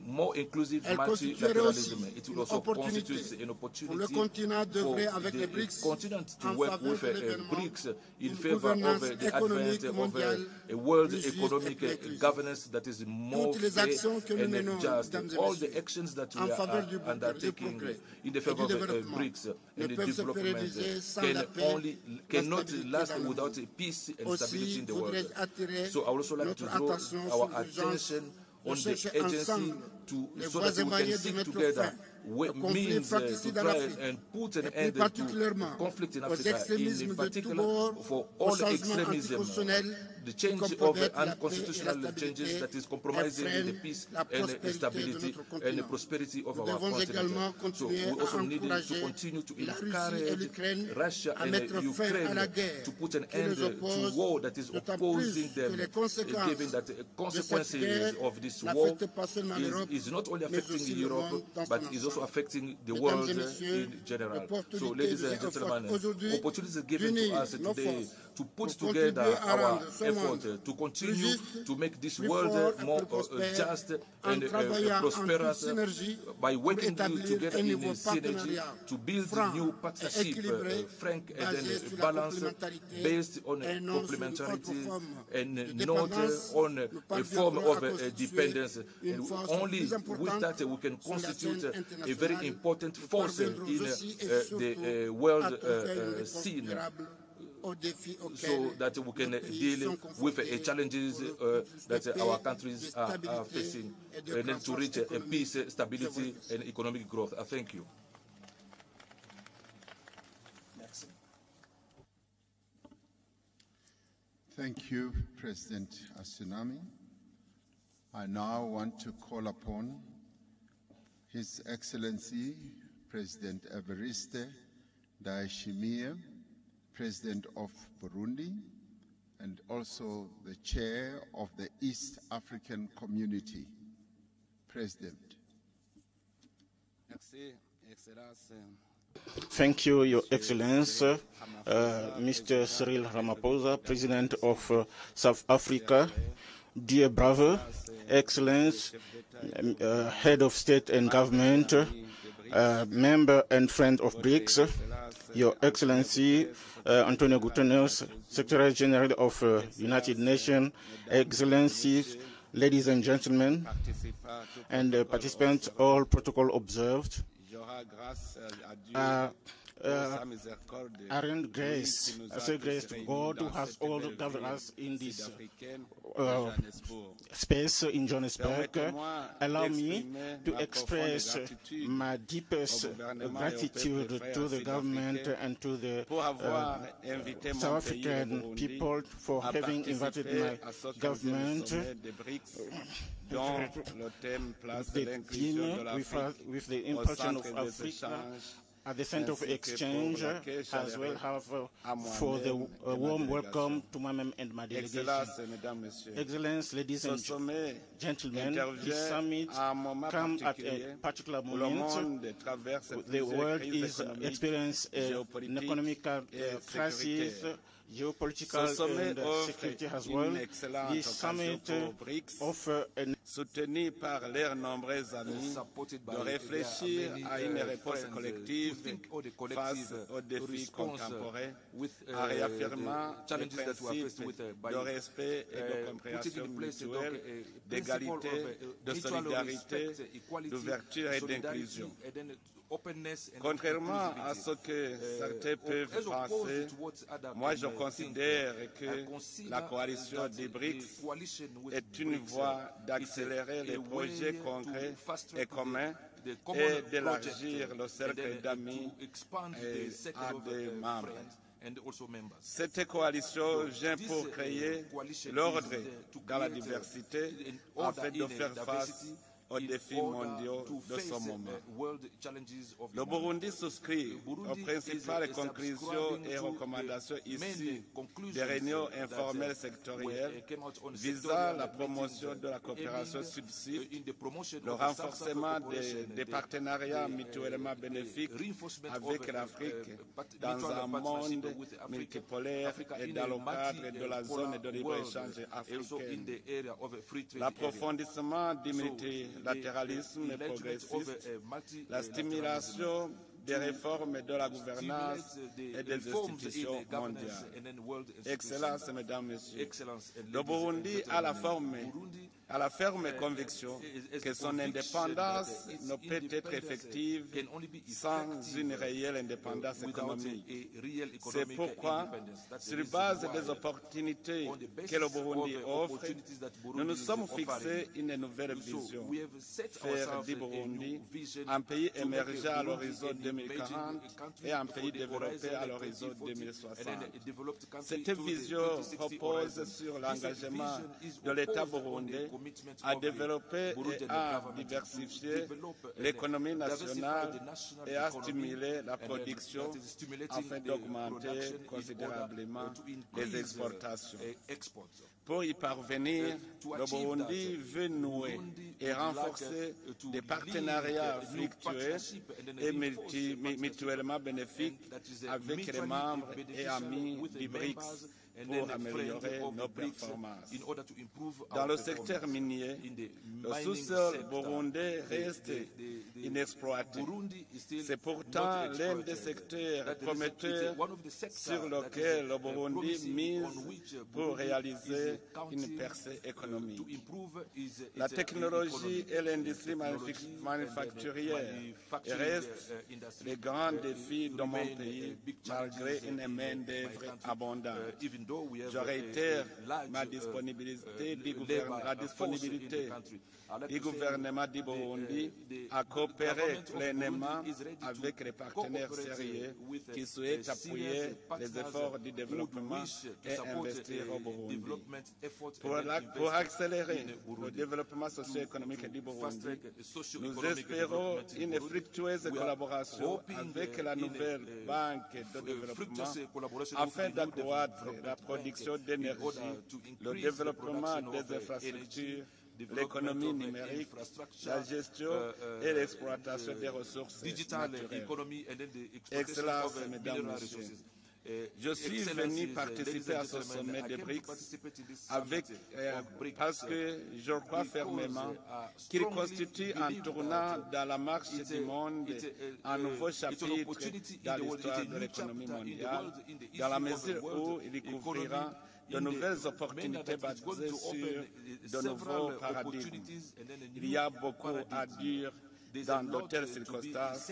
more inclusive multilateralism. It will also constitute an opportunity for the continent to work with BRICS in favor of the advent of a world economic governance that is more fair and just. All the actions that we are undertaking in the favor of BRICS and the development cannot last without peace and stability in the world. So I would also like to draw our attention on the agency so that we can seek together means to try and put an end to conflict in Africa, in particular for all extremism, the change of unconstitutional changes that is compromising the peace and stability and the prosperity of our continent. So we also need to continue to encourage Russia and Ukraine to put an end to war that is opposing them, given that the consequences of this war is not only affecting Europe, but is also affecting the world in general. So, ladies and gentlemen, opportunities given to us today to put together our effort to continue to make this world more just and prosperous by working together in synergy to build new partnership, frank and balanced, based on complementarity and not on a form of dependence. And only with that we can constitute a very important force in the world scene, so that we can deal with the challenges that our countries are facing, and then to reach peace, stability, and economic growth. Thank you. Thank you, President Asunami. I now want to call upon His Excellency President Evariste Ndayishimiye, President of Burundi, and also the Chair of the East African Community. President. Thank you, Your Excellency, Mr. Cyril Ramaphosa, President of South Africa, dear brother, Excellence, Head of State and Government, member and friend of Brics, Your Excellency, Antonio Guterres, Secretary General of United Nations, Excellencies, ladies and gentlemen, and participants, all protocol observed. I render grace, I say grace to God who has all gathered us in this space in Johannesburg. Allow me to express my deepest gratitude to the government and to the South African people for having invited my government. The theme with the impulsion of Africa at the center of exchange, as well have for the warm welcome to my mem and my delegation. Excellence, ladies and gentlemen, this summit comes at a particular moment. The world is experiencing an economic crisis, geopolitical and security as well. This summit offers soutenu par leurs nombreux amis, de réfléchir à une réponse collective face aux défis contemporains, en réaffirmant les principes de respect et de compréhension mutuelle, d'égalité, de solidarité, d'ouverture et d'inclusion. Contrairement à ce que certains peuvent penser, moi je considère que la coalition des Brics est une voie d'accélérer les projets concrets et communs et d'élargir le cercle d'amis à des membres. Cette coalition vient pour créer l'ordre dans la diversité afin de faire face aux défis mondiaux de ce moment. Le Burundi souscrit aux principales conclusions et recommandations issues des réunions informelles sectorielles visant la promotion de la coopération sud-sud, le renforcement des partenariats mutuellement bénéfiques avec l'Afrique dans un monde multipolaire et dans le cadre de la zone de libre-échange africaine, l'approfondissement du multilatéralisme progressiste, la stimulation des réformes de la gouvernance et des institutions mondiales. Excellences, Mesdames, Messieurs, le Burundi a la ferme conviction que son indépendance ne peut être effective sans une réelle indépendance économique. C'est pourquoi, sur base des opportunités que le Burundi offre, nous nous sommes fixés une nouvelle vision, faire du Burundi un pays émergent à l'horizon 2040 et un pays développé à l'horizon 2060. Cette vision repose sur l'engagement de l'État burundais à développer et à diversifier l'économie nationale et à stimuler la production afin d'augmenter considérablement les exportations. Pour y parvenir, le Burundi veut nouer et renforcer des partenariats fructueux et mutuellement bénéfiques avec les membres et amis du Brics pour améliorer nos performances. Dans le secteur minier, le sous-sol burundais reste inexploité. C'est pourtant l'un des secteurs prometteurs sur lequel le Burundi mise pour réaliser une percée économique. La technologie et l'industrie manufacturière restent les grands défis de mon pays, malgré une main-d'œuvre abondante. Je réitère la disponibilité du gouvernement du Burundi à coopérer pleinement avec les partenaires sérieux qui souhaitent appuyer les efforts du développement et investir au Burundi. Pour accélérer le développement socio-économique du Burundi, nous espérons une fructueuse collaboration avec la nouvelle banque de développement afin d'accroître la production d'énergie, le développement des infrastructures, l'économie numérique, la gestion et l'exploitation des ressources naturelles. Excellences, Mesdames, Messieurs, je suis venu participer à ce sommet des Brics parce que je crois fermement qu'il constitue un tournant dans la marche du monde, un nouveau chapitre dans l'histoire de l'économie mondiale, dans la mesure où il couvrira de nouvelles opportunités basées sur de nouveaux paradigmes. Il y a beaucoup à dire dans d'autres circonstances,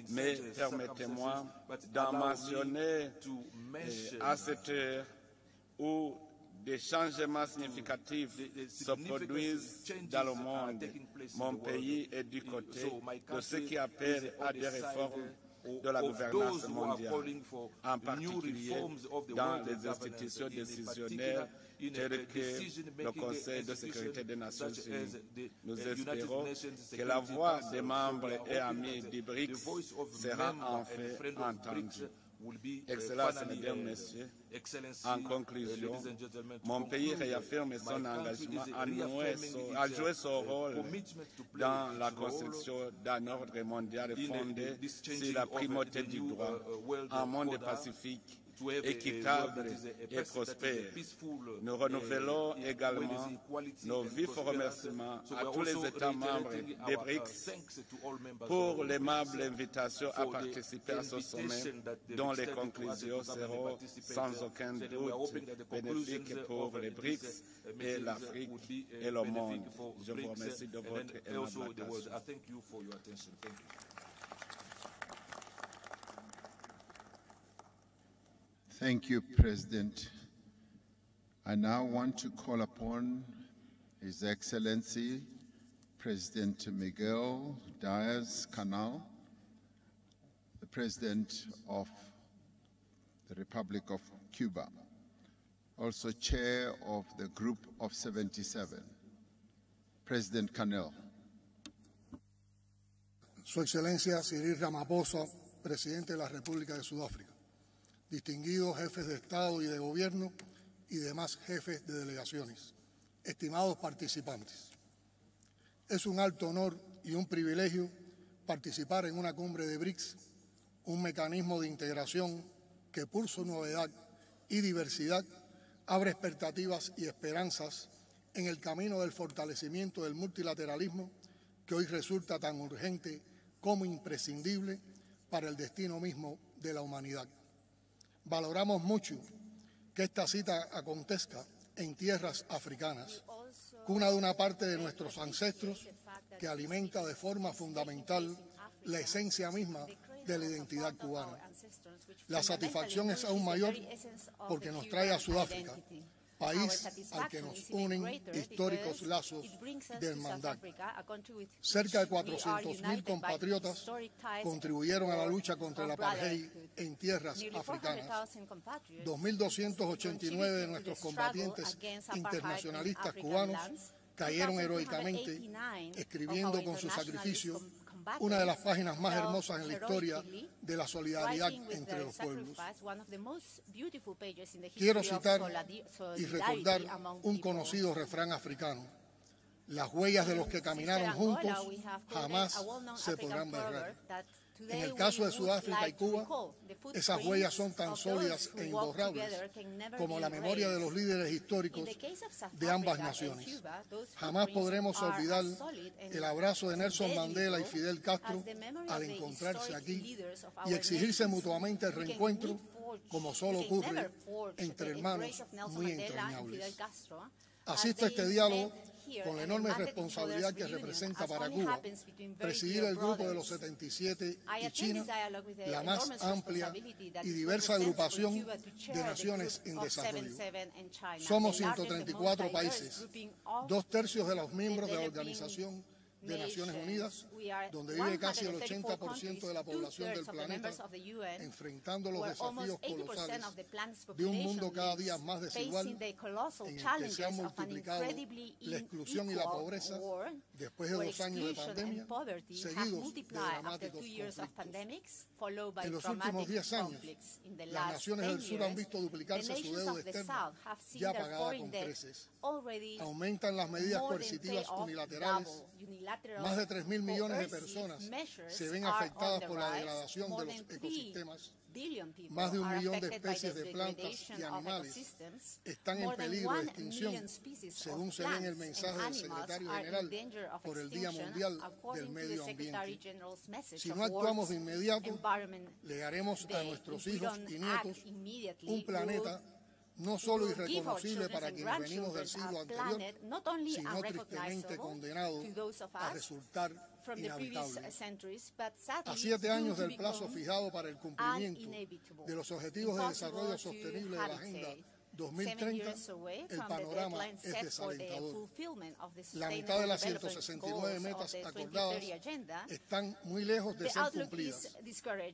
mais permettez-moi d'en mentionner à cette heure où des changements significatifs se produisent dans le monde. Mon pays est du côté de ceux qui appellent à des réformes de la gouvernance mondiale, en particulier dans les institutions décisionnelles telles que le Conseil de sécurité des Nations Unies. Nous espérons que la voix des membres et amis du Brics sera enfin entendue. Excellences, Mesdames, Messieurs, en conclusion, mon pays réaffirme son engagement à jouer son rôle dans la construction d'un ordre mondial fondé sur la primauté du droit, un monde pacifique, équitable et prospère. Nous renouvelons également nos vifs remerciements à tous les États membres des Brics pour l'aimable invitation à participer à ce sommet dont les conclusions seront sans aucun doute bénéfiques pour les Brics et l'Afrique et le monde. Je vous remercie de votre aimable attention. Thank you, President. I now want to call upon His Excellency, President Miguel Diaz-Canel, the President of the Republic of Cuba, also Chair of the Group of 77. President Canel. Su Excelencia Cyril Ramaphosa, Presidente de la República de Sudáfrica, distinguidos jefes de Estado y de Gobierno y demás jefes de delegaciones, estimados participantes. Es un alto honor y un privilegio participar en una cumbre de Brics, un mecanismo de integración que por su novedad y diversidad abre expectativas y esperanzas en el camino del fortalecimiento del multilateralismo que hoy resulta tan urgente como imprescindible para el destino mismo de la humanidad. Valoramos mucho que esta cita acontezca en tierras africanas, cuna de una parte de nuestros ancestros que alimenta de forma fundamental la esencia misma de la identidad cubana. La satisfacción es aún mayor porque nos trae a Sudáfrica, país al que nos unen históricos lazos de hermandad. Cerca de 400.000 compatriotas contribuyeron a la lucha contra el apartheid en tierras africanas. 2.289 de nuestros combatientes internacionalistas cubanos cayeron heroicamente, escribiendo con su sacrificio una de las páginas más hermosas en la historia de la solidaridad entre los pueblos. Quiero citar y recordar un conocido refrán africano: las huellas de los que caminaron juntos jamás se podrán borrar. En el caso de Sudáfrica y Cuba, esas huellas son tan sólidas e imborrables como la memoria de los líderes históricos de ambas naciones. Jamás podremos olvidar el abrazo de Nelson Mandela y Fidel Castro al encontrarse aquí y exigirse mutuamente el reencuentro, como solo ocurre entre hermanos muy entrañables. Asisto a este diálogo con la enorme responsabilidad que representa para Cuba presidir el Grupo de los 77 y China, la más amplia y diversa agrupación de naciones en desarrollo. Somos 134 países, 2/3 de los miembros de la Organización de Naciones Unidas, donde vive casi el 80% de la población del planeta, enfrentando los desafíos colosales de un mundo cada día más desigual, en el que se han multiplicado la exclusión y la pobreza después de 2 años de pandemia, seguidos de dramáticos conflictos. En los últimos 10 años, las naciones del sur han visto duplicarse su deuda externa, ya pagada con creces. Aumentan las medidas coercitivas unilaterales. Más de 3.000 millones de personas se ven afectadas por la degradación de los ecosistemas. Más de 1 millón de especies de plantas y animales están en peligro de extinción, según se ve en el mensaje del secretario general por el Día Mundial del Medio Ambiente. Si no actuamos de inmediato, legaremos a nuestros hijos y nietos un planeta no solo irreconocible para quienes venimos del siglo anterior, sino tristemente condenado a resultar inhabitable. A 7 años del plazo fijado para el cumplimiento de los Objetivos de Desarrollo Sostenible de la Agenda 2030, el panorama es desalentador. La mitad de las 169 metas acordadas están muy lejos de ser cumplidas.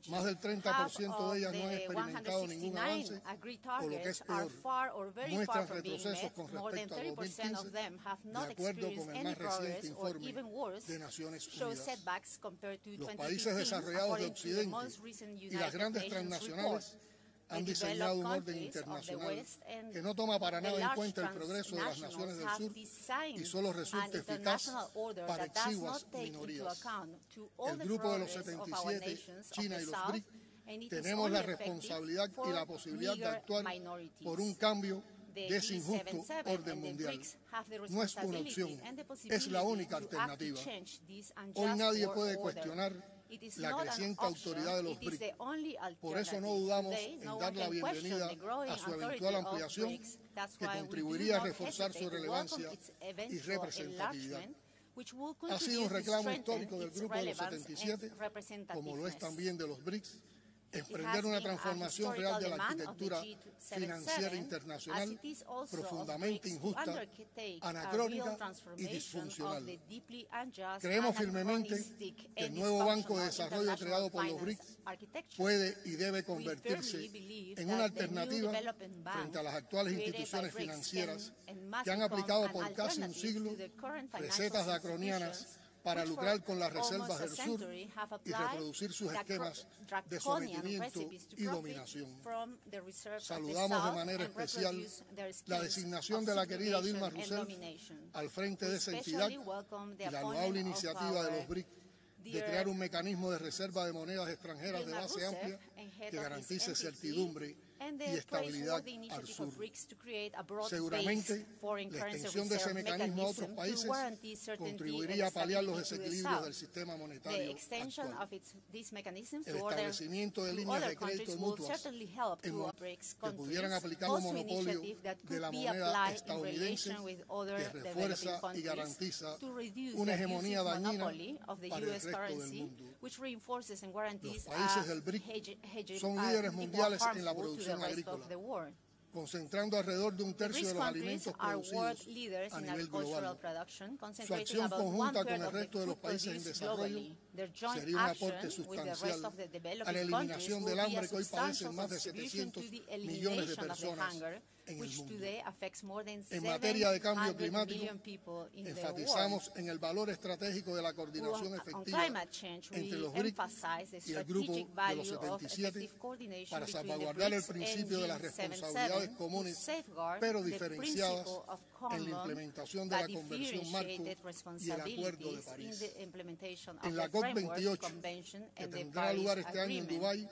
Más del 30% de ellas no han experimentado ningún avance, o lo que es peor, muestran retrocesos con respecto a 2015, de acuerdo con el más reciente informe de Naciones Unidas. Los países desarrollados de Occidente y las grandes transnacionales han diseñado un orden internacional que no toma para nada en cuenta el progreso de las naciones del sur y solo resulta eficaz para exiguas minorías. El Grupo de los 77, China y los Brics, tenemos la responsabilidad y la posibilidad de actuar por un cambio de ese injusto orden mundial. No es una opción, es la única alternativa. Hoy nadie puede cuestionar la creciente autoridad de los Brics. Por eso no dudamos en dar la bienvenida a su eventual ampliación, que contribuiría a reforzar su relevancia y representatividad. Ha sido un reclamo histórico del Grupo de los 77, como lo es también de los Brics, emprender una transformación real de la arquitectura financiera internacional profundamente injusta, anacrónica y disfuncional. Creemos firmemente que el nuevo Banco de Desarrollo creado por los Brics puede y debe convertirse en una alternativa frente a las actuales instituciones financieras que han aplicado por casi un siglo recetas draconianas para lucrar con las reservas del sur y reproducir sus esquemas de sometimiento y dominación. Saludamos de manera especial la designación de la querida Dilma Rousseff al frente de esa entidad y la loable iniciativa de los Brics de crear un mecanismo de reserva de monedas extranjeras de base amplia que garantice certidumbre y estabilidad al sur. Seguramente, la extensión de ese mecanismo a otros países contribuiría a paliar los desequilibrios del sistema monetario actual. El establecimiento de líneas de crédito mutuas que pudieran aplicar un monopolio de la moneda estadounidense que refuerza y garantiza una hegemonía dañina para el resto del mundo. Los países del BRICS son líderes mundiales en la producción agrícola, concentrando alrededor de un tercio de los alimentos producidos a nivel global. Su acción conjunta con el resto de los países en desarrollo sería un aporte sustancial a la eliminación del hambre que hoy padecen más de 700 millones de personas en el mundo. En materia de cambio climático, enfatizamos en el valor estratégico de la coordinación efectiva entre los BRICS y el Grupo de los 77 para salvaguardar el principio de las responsabilidades comunes, pero diferenciadas en la implementación de la Convención Marco y el Acuerdo de París. En la COP28, que tendrá lugar este año en Dubái,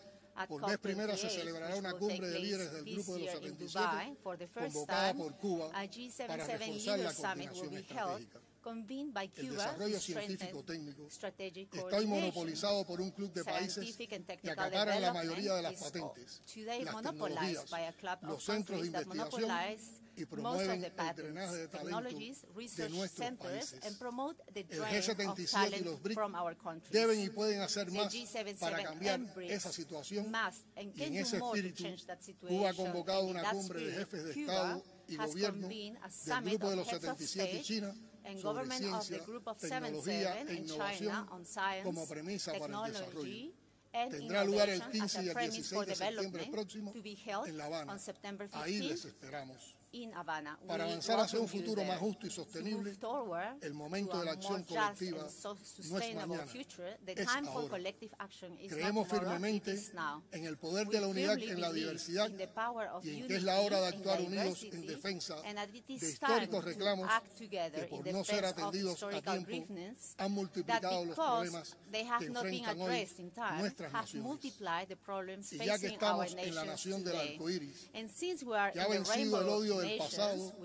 por vez primera se celebrará una cumbre de líderes del Grupo de los 77, convocada por Cuba para reforzar la coordinación estratégica. El desarrollo científico técnico está hoy monopolizado por un club de países que acaparan la mayoría de las patentes, las tecnologías, los centros de investigación y promueven el drenaje de talento de nuestros países. El G77 y los BRICS deben y pueden hacer más para cambiar esa situación, y en ese espíritu Cuba ha convocado una cumbre de jefes de Estado y Gobierno del Grupo de los 77 y China sobre ciencia, tecnología e innovación como premisa para el desarrollo. Tendrá lugar el 15 y el 16 de septiembre próximo en La Habana. Ahí les esperamos. Para avanzar hacia un futuro más justo y sostenible, el momento de la acción colectiva no es mañana, es ahora. Creemos firmemente en el poder de la unidad en la diversidad y en que es la hora de actuar unidos en defensa de históricos reclamos que, por no ser atendidos a tiempo, han multiplicado los problemas que enfrentan hoy nuestras naciones. Y ya que estamos en la nación del arco iris, que ha vencido el odio del pasado,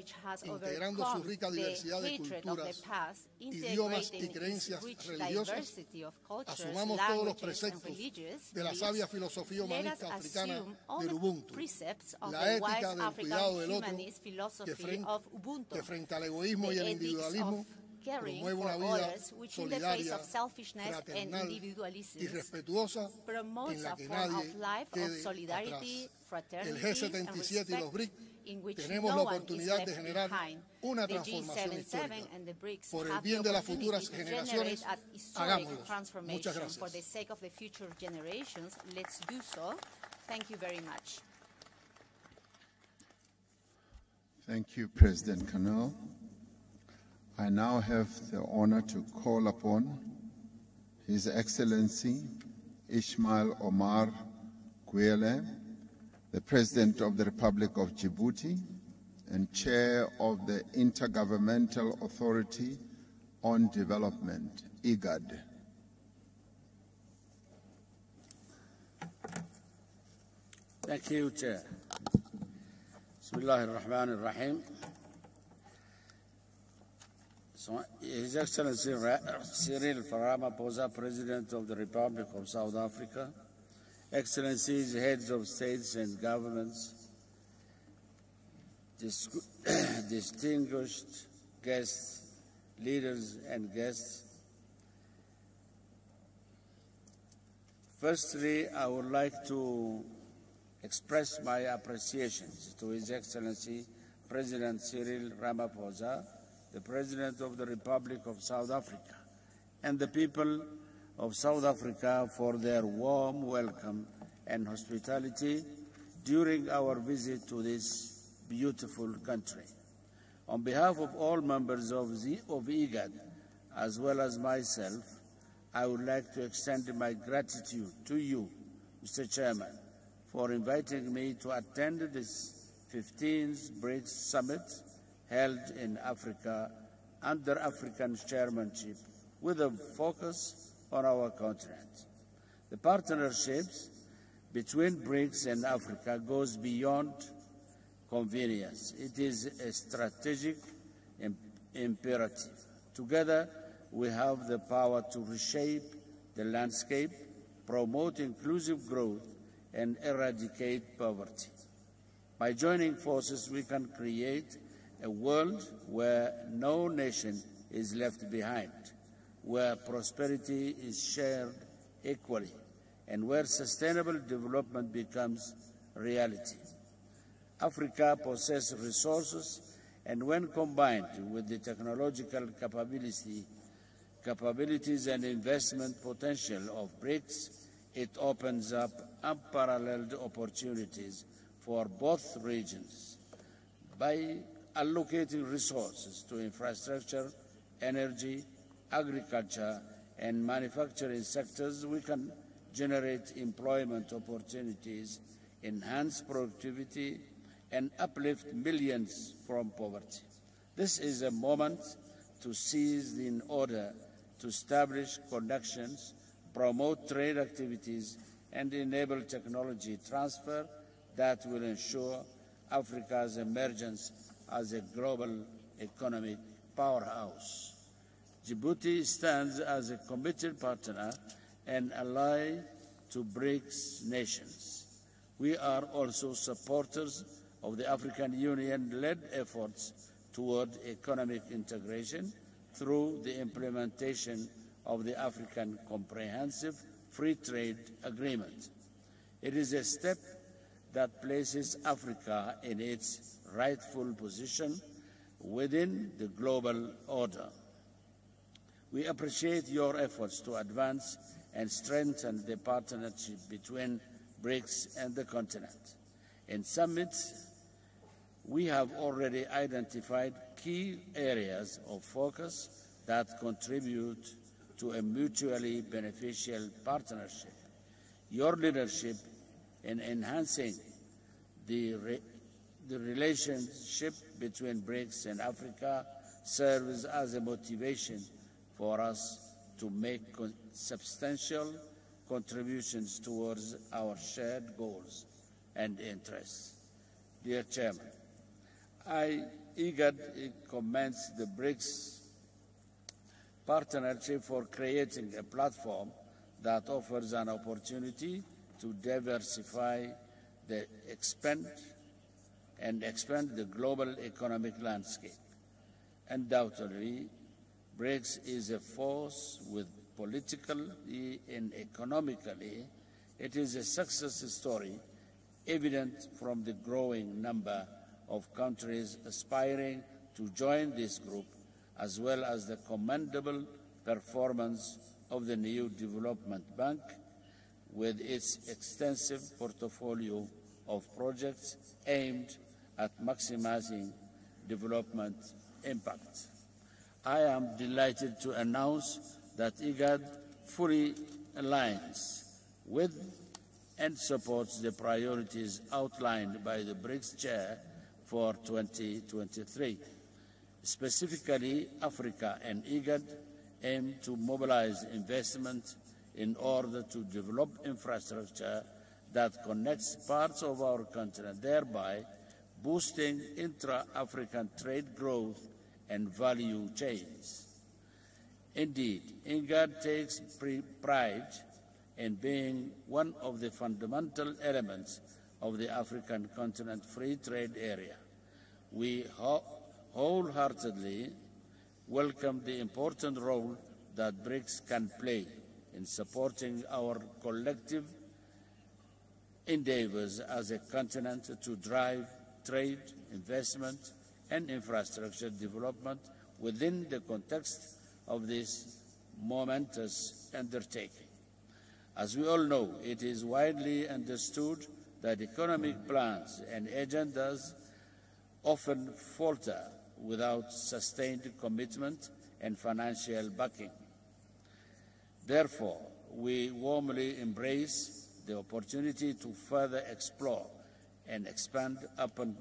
integrando su rica diversidad de culturas, idiomas y creencias religiosas, asumamos todos los preceptos de la sabia filosofía humanista africana del Ubuntu, la ética del cuidado del otro, que frente al egoísmo y el individualismo promueve una vida solidaria, fraternal y respetuosa en la que nadie quede atrás. El G77 y los BRICS tenemos la oportunidad de generar una transformación histórica. Por el bien de las futuras generaciones, hagámoslo. Muchas gracias. Thank you, President Canal. I now have the honor to call upon His Excellency Ismail Omar Guelleh, the President of the Republic of Djibouti and Chair of the Intergovernmental Authority on Development, IGAD. Thank you, Chair. Bismillah ar-Rahman ar-Rahim. His Excellency Cyril Ramaphosa, President of the Republic of South Africa, Excellencies, heads of states and governments, distinguished guests, leaders and guests. Firstly, I would like to express my appreciations to His Excellency President Cyril Ramaphosa, the President of the Republic of South Africa, and the people of South Africa for their warm welcome and hospitality during our visit to this beautiful country. On behalf of all members of IGAD, as well as myself, I would like to extend my gratitude to you, Mr. Chairman, for inviting me to attend this 15th BRICS Summit held in Africa under African chairmanship with a focus on our continent. The partnerships between BRICS and Africa goes beyond convenience. It is a strategic imperative. Together, we have the power to reshape the landscape, promote inclusive growth, and eradicate poverty. By joining forces, we can create a world where no nation is left behind, where prosperity is shared equally, and where sustainable development becomes reality. Africa possesses resources, and when combined with the technological capabilities and investment potential of BRICS, it opens up unparalleled opportunities for both regions. By allocating resources to infrastructure, energy, agriculture, and manufacturing sectors, we can generate employment opportunities, enhance productivity, and uplift millions from poverty. This is a moment to seize in order to establish connections, promote trade activities, and enable technology transfer that will ensure Africa's emergence as a global economic powerhouse. Djibouti stands as a committed partner and ally to BRICS nations. We are also supporters of the African Union-led efforts toward economic integration through the implementation of the African Comprehensive Free Trade Agreement. It is a step that places Africa in its rightful position within the global order. We appreciate your efforts to advance and strengthen the partnership between BRICS and the continent. In summits, we have already identified key areas of focus that contribute to a mutually beneficial partnership. Your leadership in enhancing the relationship between BRICS and Africa serves as a motivation for us to make substantial contributions towards our shared goals and interests. Dear Chairman, I eagerly commend the BRICS partnership for creating a platform that offers an opportunity to diversify expand the global economic landscape. Undoubtedly, BRICS is a force with politically and economically. It is a success story evident from the growing number of countries aspiring to join this group, as well as the commendable performance of the new Development Bank with its extensive portfolio of projects aimed at maximizing development impact. I am delighted to announce that IGAD fully aligns with and supports the priorities outlined by the BRICS Chair for 2023. Specifically, Africa and IGAD aim to mobilize investment in order to develop infrastructure that connects parts of our continent, thereby boosting intra-African trade growth and value chains. Indeed, IGAD takes pride in being one of the fundamental elements of the African continent free trade area. We wholeheartedly welcome the important role that BRICS can play in supporting our collective endeavors as a continent to drive trade, investment, and infrastructure development within the context of this momentous undertaking. As we all know, it is widely understood that economic plans and agendas often falter without sustained commitment and financial backing. Therefore, we warmly embrace the opportunity to further explore and expand upon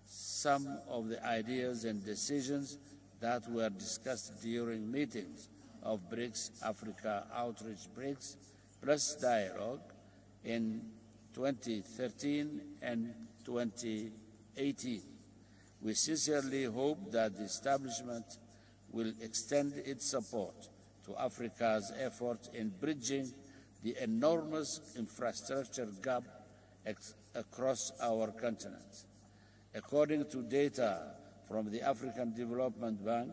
some of the ideas and decisions that were discussed during meetings of BRICS Africa Outreach BRICS Plus Dialogue in 2013 and 2018. We sincerely hope that the establishment will extend its support to Africa's effort in bridging the enormous infrastructure gap across our continent. According to data from the African Development Bank,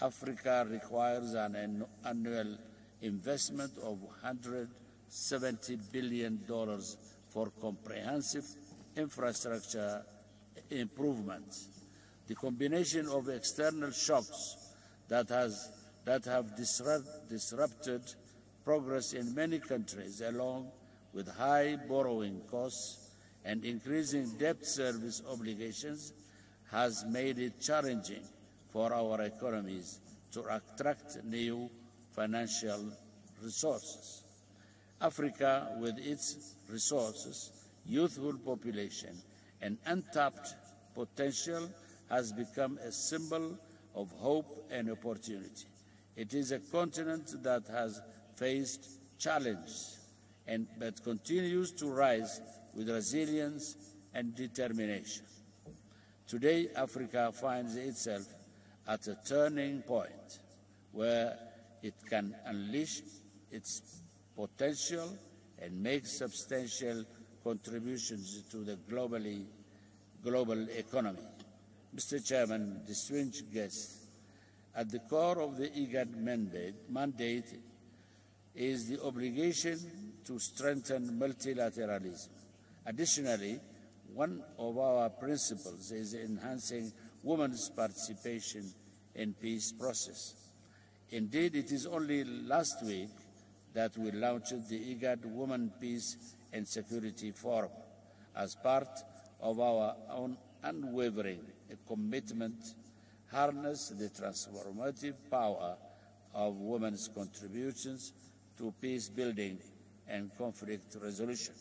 Africa requires an annual investment of $170 billion for comprehensive infrastructure improvements. The combination of external shocks that have disrupted progress in many countries, along with high borrowing costs and increasing debt service obligations, has made it challenging for our economies to attract new financial resources. Africa, with its resources, youthful population, and untapped potential, has become a symbol of hope and opportunity. It is a continent that has faced challenges but continues to rise with resilience and determination. Today, Africa finds itself at a turning point where it can unleash its potential and make substantial contributions to the global economy. Mr. Chairman, distinguished guests, at the core of the IGAD mandate is the obligation to strengthen multilateralism. Additionally, one of our principles is enhancing women's participation in peace process. Indeed, it is only last week that we launched the IGAD Women, Peace and Security Forum as part of our own unwavering commitment harness the transformative power of women's contributions to peace building and conflict resolution.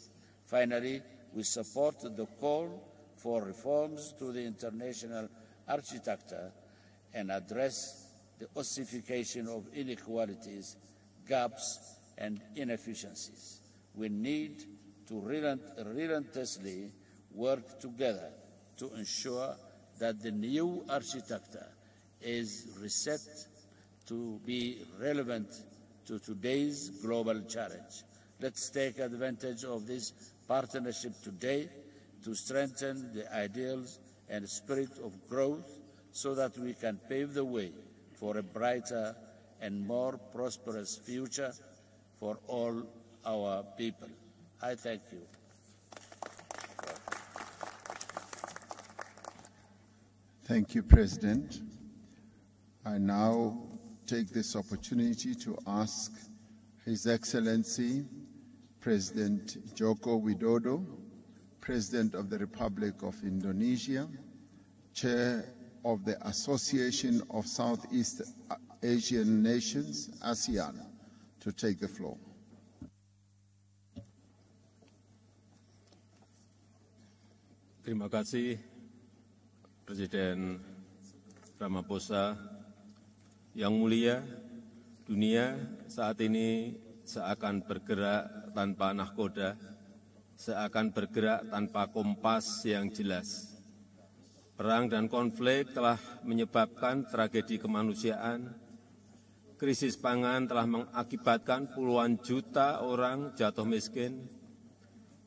Finally, we support the call for reforms to the international architecture and address the ossification of inequalities, gaps, and inefficiencies. We need to relentlessly work together to ensure that the new architecture is reset to be relevant to today's global challenge. Let's take advantage of this partnership today to strengthen the ideals and spirit of growth so that we can pave the way for a brighter and more prosperous future for all our people. I thank you. Thank you, President. I now take this opportunity to ask His Excellency President Joko Widodo, President of the Republic of Indonesia, Chair of the Association of Southeast Asian Nations, ASEAN, to take the floor. Terima kasih Presiden Ramaphosa. Yang mulia, dunia saat ini seakan bergerak tanpa nahkoda, seakan bergerak tanpa kompas yang jelas. Perang dan konflik telah menyebabkan tragedi kemanusiaan. Krisis pangan telah mengakibatkan puluhan juta orang jatuh miskin.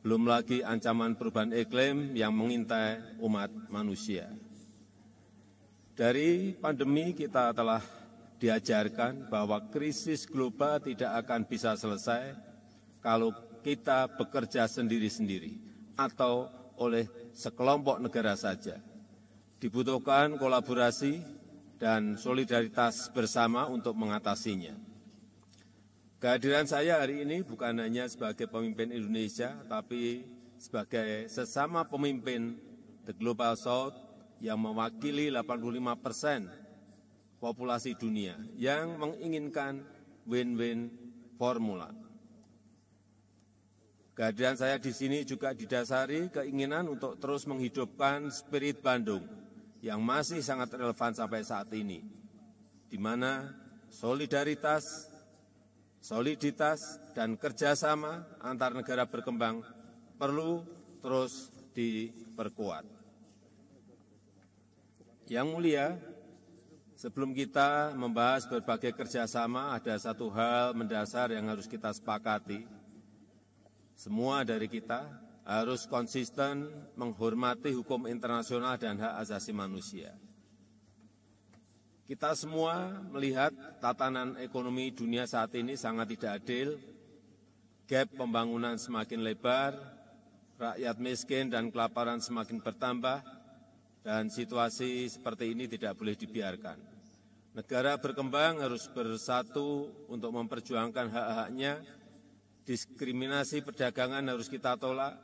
Belum lagi ancaman perubahan iklim yang mengintai umat manusia. Dari pandemi kita telah diajarkan bahwa krisis global tidak akan bisa selesai kalau kita bekerja sendiri-sendiri atau oleh sekelompok negara saja. Dibutuhkan kolaborasi dan solidaritas bersama untuk mengatasinya. Kehadiran saya hari ini bukan hanya sebagai pemimpin Indonesia, tapi sebagai sesama pemimpin The Global South yang mewakili 85% populasi dunia yang menginginkan win-win formula. Kehadiran saya di sini juga didasari keinginan untuk terus menghidupkan spirit Bandung yang masih sangat relevan sampai saat ini, di mana solidaritas, soliditas dan kerjasama antar negara berkembang perlu terus diperkuat. Yang mulia, sebelum kita membahas berbagai kerjasama, ada satu hal mendasar yang harus kita sepakati. Semua dari kita harus konsisten menghormati hukum internasional dan hak asasi manusia. Kita semua melihat tatanan ekonomi dunia saat ini sangat tidak adil, gap pembangunan semakin lebar, rakyat miskin dan kelaparan semakin bertambah, dan situasi seperti ini tidak boleh dibiarkan. Negara berkembang harus bersatu untuk memperjuangkan hak-haknya, diskriminasi perdagangan harus kita tolak,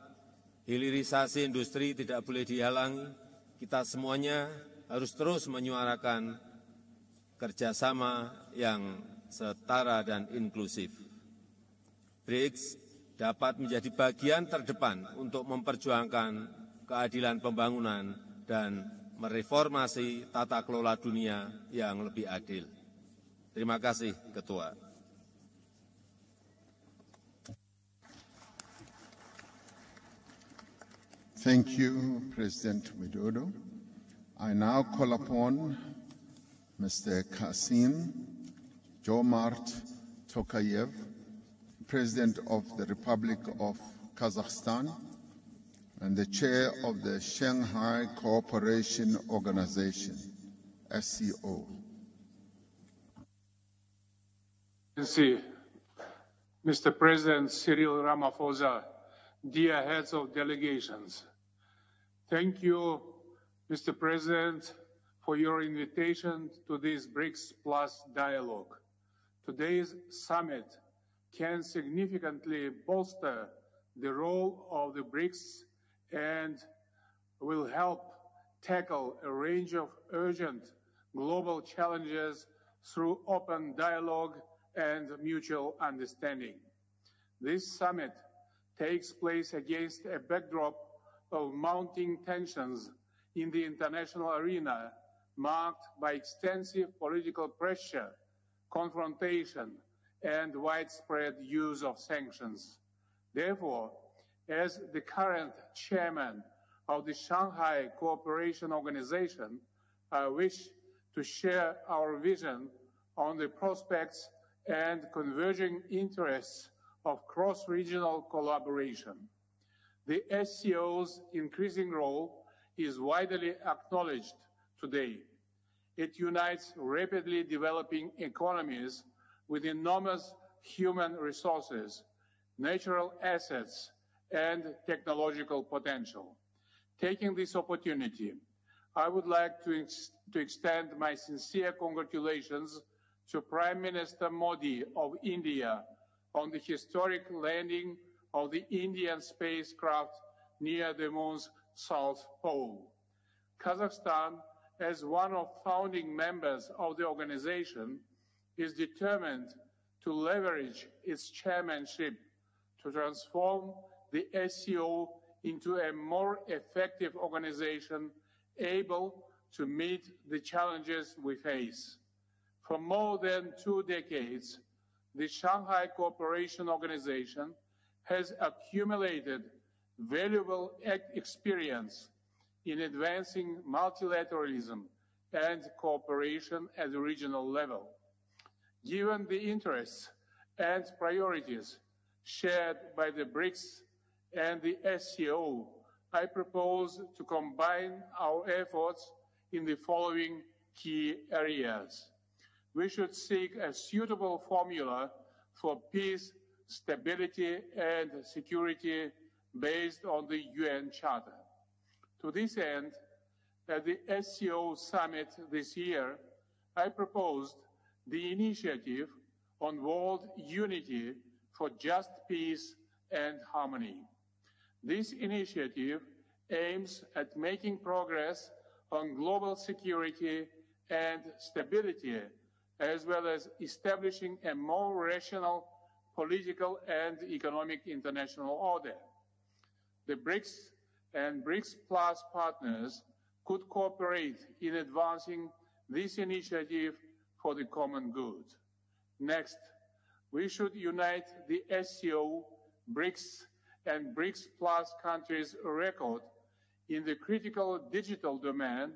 hilirisasi industri tidak boleh dihalangi, kita semuanya harus terus menyuarakan kerjasama yang setara dan inklusif. Brics dapat menjadi bagian terdepan untuk memperjuangkan keadilan pembangunan dan mereformasi tata kelola dunia yang lebih adil. Terima kasih, Ketua. Thank you, President Widodo. I now call upon Mr. Kasim Jomart Tokayev, President of the Republic of Kazakhstan and the Chair of the Shanghai Cooperation Organization, SCO. Mr. President Cyril Ramaphosa, dear heads of delegations, thank you, Mr. President, for your invitation to this BRICS Plus dialogue. Today's summit can significantly bolster the role of the BRICS and will help tackle a range of urgent global challenges through open dialogue and mutual understanding. This summit takes place against a backdrop of mounting tensions in the international arena, marked by extensive political pressure, confrontation, and widespread use of sanctions. Therefore, as the current chairman of the Shanghai Cooperation Organization, I wish to share our vision on the prospects and converging interests of cross-regional collaboration. The SCO's increasing role is widely acknowledged today. It unites rapidly developing economies with enormous human resources, natural assets, and technological potential. Taking this opportunity, I would like to extend my sincere congratulations to Prime Minister Modi of India on the historic landing of the Indian spacecraft near the moon's South Pole. Kazakhstan, as one of founding members of the organization, is determined to leverage its chairmanship to transform the SCO into a more effective organization able to meet the challenges we face. For more than 2 decades, the Shanghai Cooperation Organization has accumulated valuable experience in advancing multilateralism and cooperation at the regional level. Given the interests and priorities shared by the BRICS and the SCO, I propose to combine our efforts in the following key areas. We should seek a suitable formula for peace, stability, and security based on the UN Charter. To this end, at the SCO summit this year, I proposed the initiative on World Unity for Just Peace and Harmony. This initiative aims at making progress on global security and stability, as well as establishing a more rational political and economic international order. The BRICS and BRICS Plus partners could cooperate in advancing this initiative for the common good. Next, We should unite the SCO, BRICS, and BRICS Plus countries' record in the critical digital domain,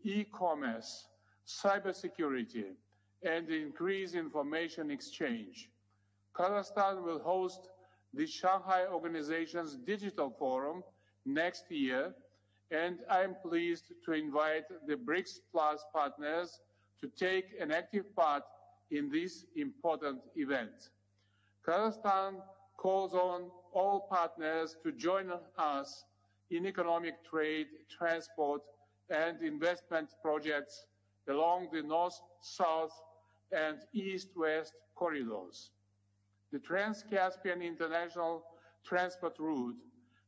e-commerce, cybersecurity, and increase information exchange. Kazakhstan will host the Shanghai Organization's Digital Forum next year, and I am pleased to invite the BRICS Plus partners to take an active part in this important event. Kazakhstan calls on all partners to join us in economic trade, transport, and investment projects along the north-south and east-west corridors. The Trans-Caspian International Transport Route,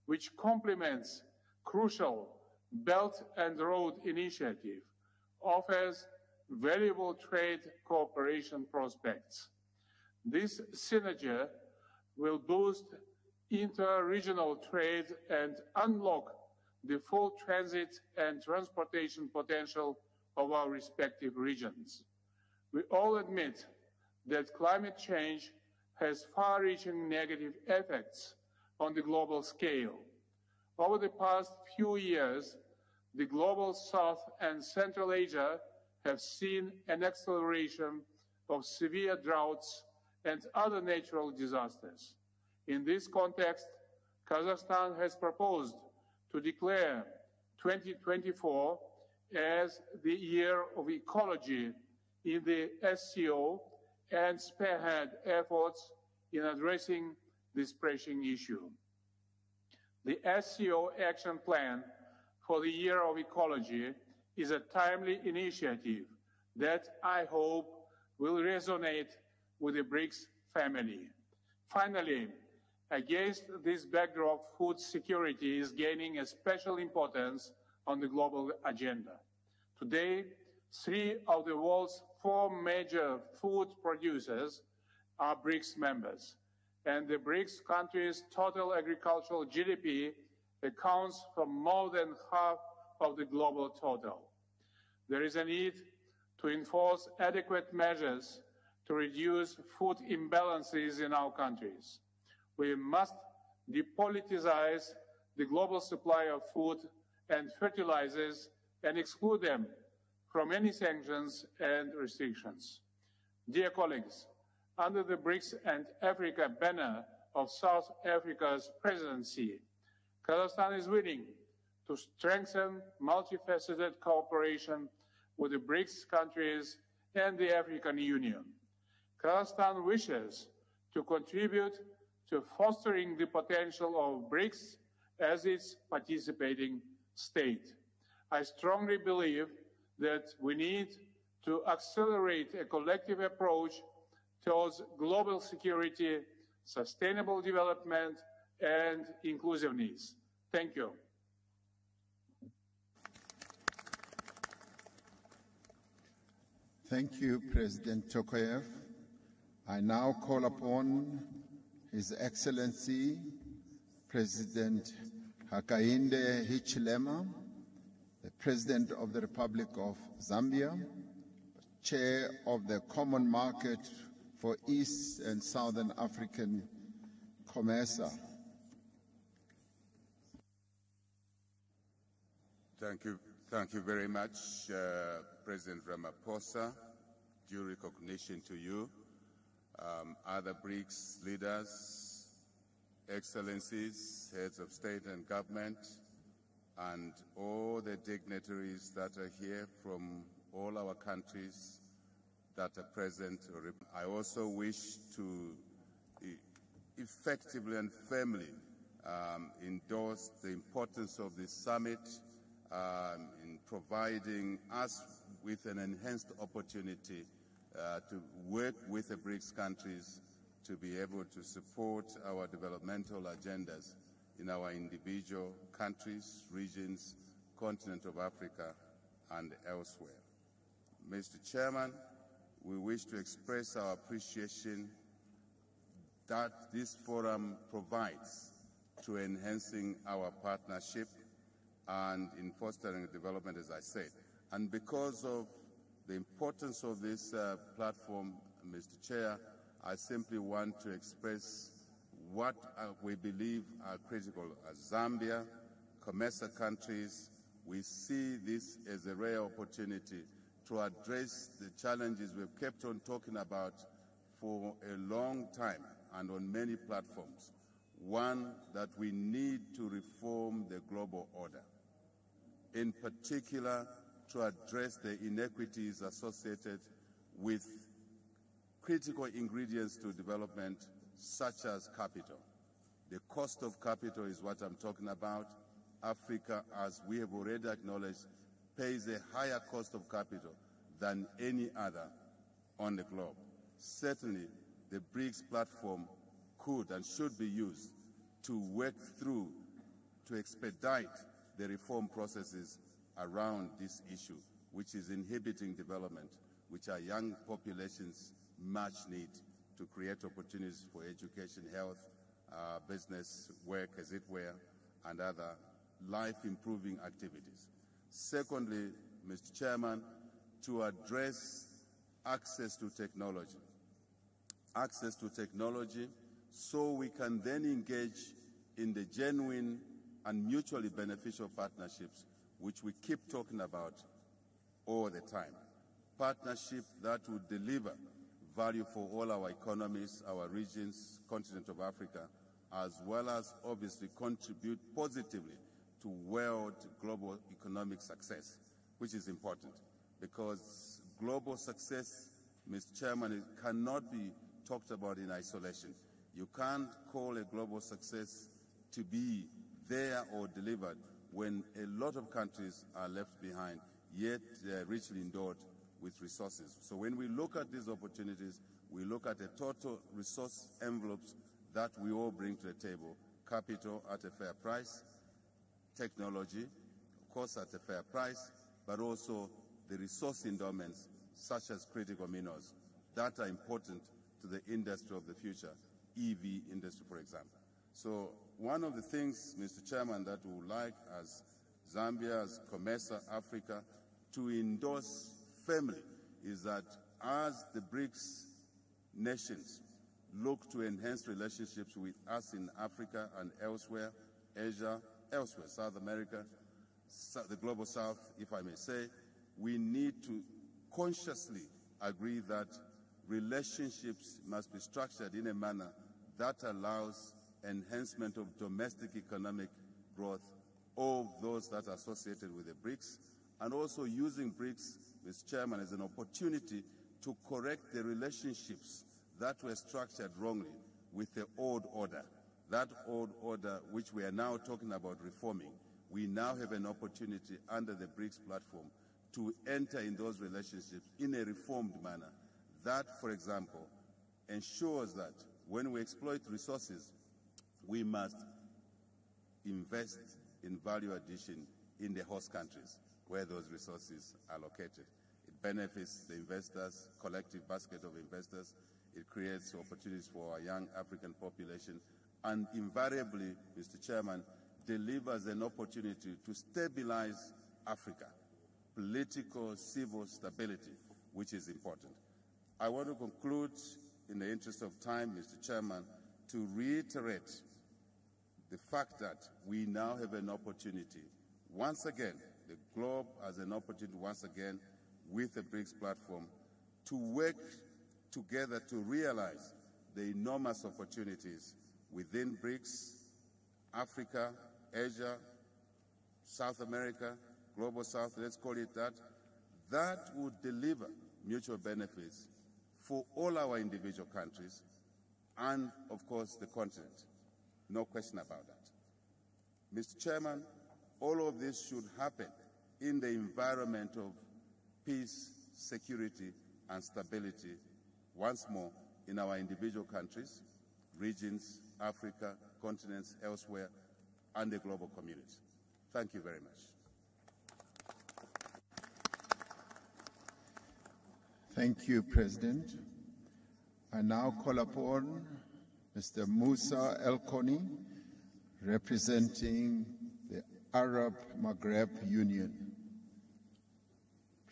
which complements crucial Belt and Road Initiative, offers valuable trade cooperation prospects. This synergy will boost inter-regional trade and unlock the full transit and transportation potential of our respective regions. We all admit that climate change has far-reaching negative effects on the global scale. Over the past few years, the global South and Central Asia have seen an acceleration of severe droughts and other natural disasters. In this context, Kazakhstan has proposed to declare 2024 as the Year of Ecology in the SCO and spearhead efforts in addressing this pressing issue. The SCO Action Plan for the Year of Ecology is a timely initiative that I hope will resonate with the BRICS family. Finally, against this backdrop, food security is gaining a special importance on the global agenda. Today, 3 of the world's 4 major food producers are BRICS members, and the BRICS countries' total agricultural GDP accounts for more than half of the global total. There is a need to enforce adequate measures to reduce food imbalances in our countries. We must depoliticize the global supply of food and fertilizers and exclude them from any sanctions and restrictions. Dear colleagues, under the BRICS and Africa banner of South Africa's presidency, Kazakhstan is willing to strengthen multifaceted cooperation with the BRICS countries and the African Union. Kazakhstan wishes to contribute to fostering the potential of BRICS as its participating state. I strongly believe that we need to accelerate a collective approach towards global security, sustainable development, and inclusiveness. Thank you. Thank you, President Tokayev. I now call upon His Excellency President Hakainde Hichilema, the President of the Republic of Zambia, Chair of the Common Market for East and Southern African COMESA. Thank you very much, President Ramaphosa. Due recognition to you, other BRICS leaders, excellencies, heads of state and government, and all the dignitaries that are here from all our countries that are present. I also wish to effectively and firmly endorse the importance of this summit in providing us with an enhanced opportunity to work with the BRICS countries to be able to support our developmental agendas in our individual countries, regions, continent of Africa, and elsewhere. Mr. Chairman, we wish to express our appreciation that this forum provides to enhancing our partnership and in fostering development, as I said. And because of the importance of this platform, Mr. Chair, I simply want to express what we believe are critical. As Zambia, COMESA countries, we see this as a rare opportunity to address the challenges we've kept on talking about for a long time and on many platforms. One, that we need to reform the global order, in particular to address the inequities associated with critical ingredients to development, such as capital. The cost of capital is what I'm talking about. Africa, as we have already acknowledged, pays a higher cost of capital than any other on the globe. Certainly, the Brics platform could and should be used to work through, to expedite the reform processes around this issue, which is inhibiting development, which our young populations much need to create opportunities for education, health, business, work, as it were, and other life-improving activities. Secondly, Mr. Chairman, to address access to technology. Access to technology so we can then engage in the genuine and mutually beneficial partnerships which we keep talking about all the time. Partnership that would deliver value for all our economies, our regions, continent of Africa, as well as obviously contribute positively to world global economic success, which is important because global success, Mr. Chairman, it cannot be talked about in isolation. You can't call a global success to be there or delivered when a lot of countries are left behind, yet they're richly endowed with resources. So when we look at these opportunities, we look at the total resource envelopes that we all bring to the table: capital at a fair price, technology, of course, at a fair price, but also the resource endowments, such as critical minerals, that are important to the industry of the future, EV industry, for example. So one of the things, Mr. Chairman, that we would like as Zambia, as COMESA, Africa, to endorse firmly is that as the Brics nations look to enhance relationships with us in Africa and elsewhere, Asia, elsewhere, South America, the Global South, if I may say, we need to consciously agree that relationships must be structured in a manner that allows enhancement of domestic economic growth of those that are associated with the Brics, and also using Brics, Mr. Chairman, as an opportunity to correct the relationships that were structured wrongly with the old order. That old order, which we are now talking about reforming, we now have an opportunity under the Brics platform to enter in those relationships in a reformed manner. That, for example, ensures that when we exploit resources, we must invest in value addition in the host countries where those resources are located. It benefits the investors, collective basket of investors. It creates opportunities for our young African population, and invariably, Mr. Chairman, delivers an opportunity to stabilize Africa, political, civil stability, which is important. I want to conclude, in the interest of time, Mr. Chairman, to reiterate the fact that we now have an opportunity, once again, the globe has an opportunity once again with the Brics platform to work together to realize the enormous opportunities within Brics, Africa, Asia, South America, Global South, let's call it that, that would deliver mutual benefits for all our individual countries and, of course, the continent. No question about that. Mr. Chairman, all of this should happen in the environment of peace, security, and stability, once more, in our individual countries, regions, Africa, continents, elsewhere, and the global community. Thank you very much. Thank you, President. I now call upon Mr. Musa El-Koni, representing the Arab Maghreb Union.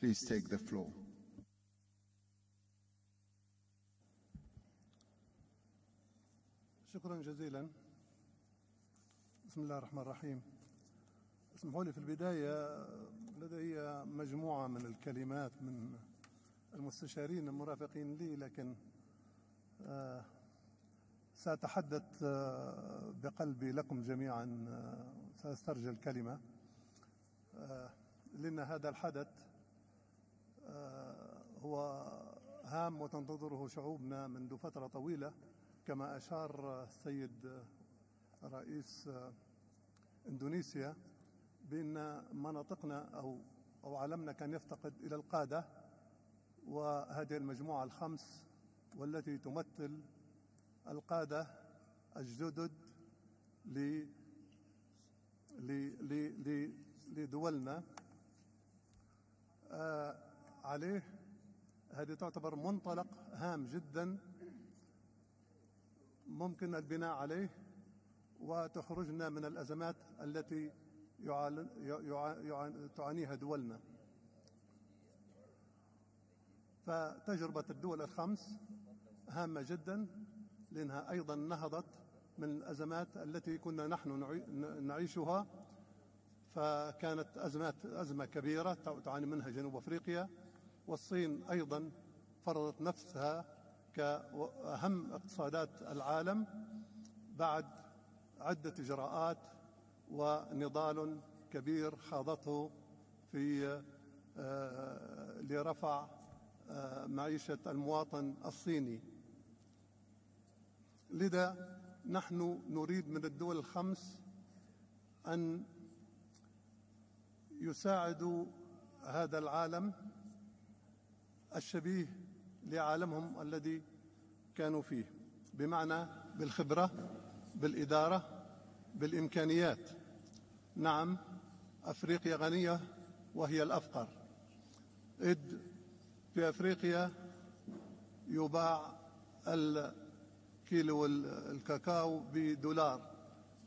Please take the floor. شكرا جزيلا. بسم الله الرحمن الرحيم. اسمحوا لي في البداية لدي مجموعة من الكلمات من المستشارين المرافقين لي، لكن سأتحدث بقلبي لكم جميعا. سأسترجل الكلمة لأن هذا الحدث هو هام وتنتظره شعوبنا منذ فترة طويلة، كما أشار السيد رئيس إندونيسيا بأن مناطقنا أو عالمنا كان يفتقد إلى القادة، وهذه المجموعة الخمس والتي تمثل القادة الجدد لدولنا عليه. هذه تعتبر منطلق هام جدا ممكن البناء عليه وتخرجنا من الأزمات التي تعانيها دولنا. فتجربة الدول الخمس هامة جدا لأنها أيضا نهضت من الأزمات التي كنا نحن نعيشها. فكانت أزمة كبيرة تعاني منها جنوب أفريقيا، والصين أيضا فرضت نفسها كأهم اقتصادات العالم بعد عدة إجراءات ونضال كبير خاضته في لرفع معيشة المواطن الصيني. لذا نحن نريد من الدول الخمس أن يساعدوا هذا العالم الشبيه لعالمهم الذي كانوا فيه، بمعنى بالخبرة، بالإدارة، بالإمكانيات. نعم، أفريقيا غنية وهي الأفقر، إذ في أفريقيا يباع الكيلو الكاكاو $1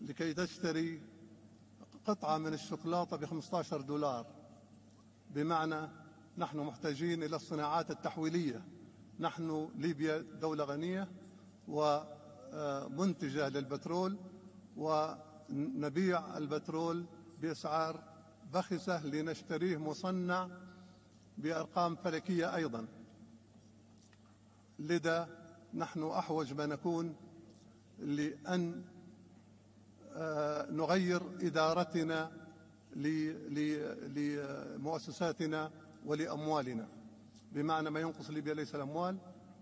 لكي تشتري قطعة من الشوكولاتة $15. بمعنى نحن محتاجين إلى الصناعات التحويلية. نحن ليبيا دولة غنية ومنتجة للبترول، ونبيع البترول بأسعار بخسة لنشتريه مصنع بأرقام فلكية أيضا. لذا نحن أحوج ما نكون لأن نغير إدارتنا لمؤسساتنا ولأموالنا. بمعنى ما ينقص ليبيا ليس الأموال،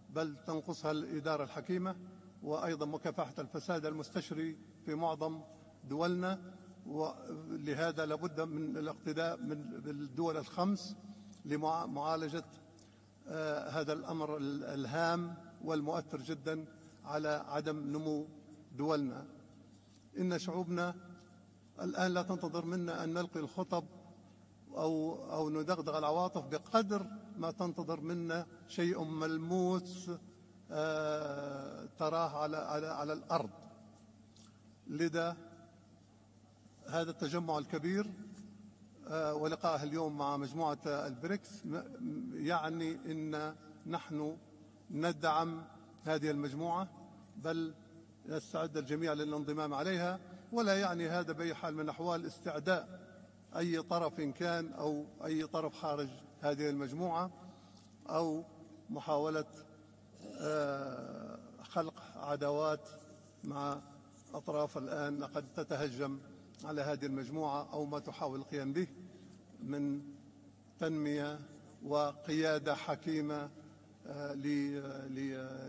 بل تنقصها الإدارة الحكيمة، وأيضا مكافحة الفساد المستشري في معظم دولنا. ولهذا لابد من الاقتداء بالدول الخمس لمعالجة هذا الأمر الهام والمؤثر جدا على عدم نمو دولنا. إن شعوبنا الآن لا تنتظر منا أن نلقي الخطب أو ندغدغ العواطف بقدر ما تنتظر منا شيء ملموس تراه على الأرض. لذا هذا التجمع الكبير ولقائه اليوم مع مجموعة البريكس يعني أن نحن ندعم هذه المجموعة، بل يستعد الجميع للانضمام عليها. ولا يعني هذا بأي حال من الأحوال استعداء أي طرف كان أو أي طرف خارج هذه المجموعة أو محاولة خلق عداوات مع أطراف الآن قد تتهجم على هذه المجموعة أو ما تحاول القيام به من تنمية وقيادة حكيمة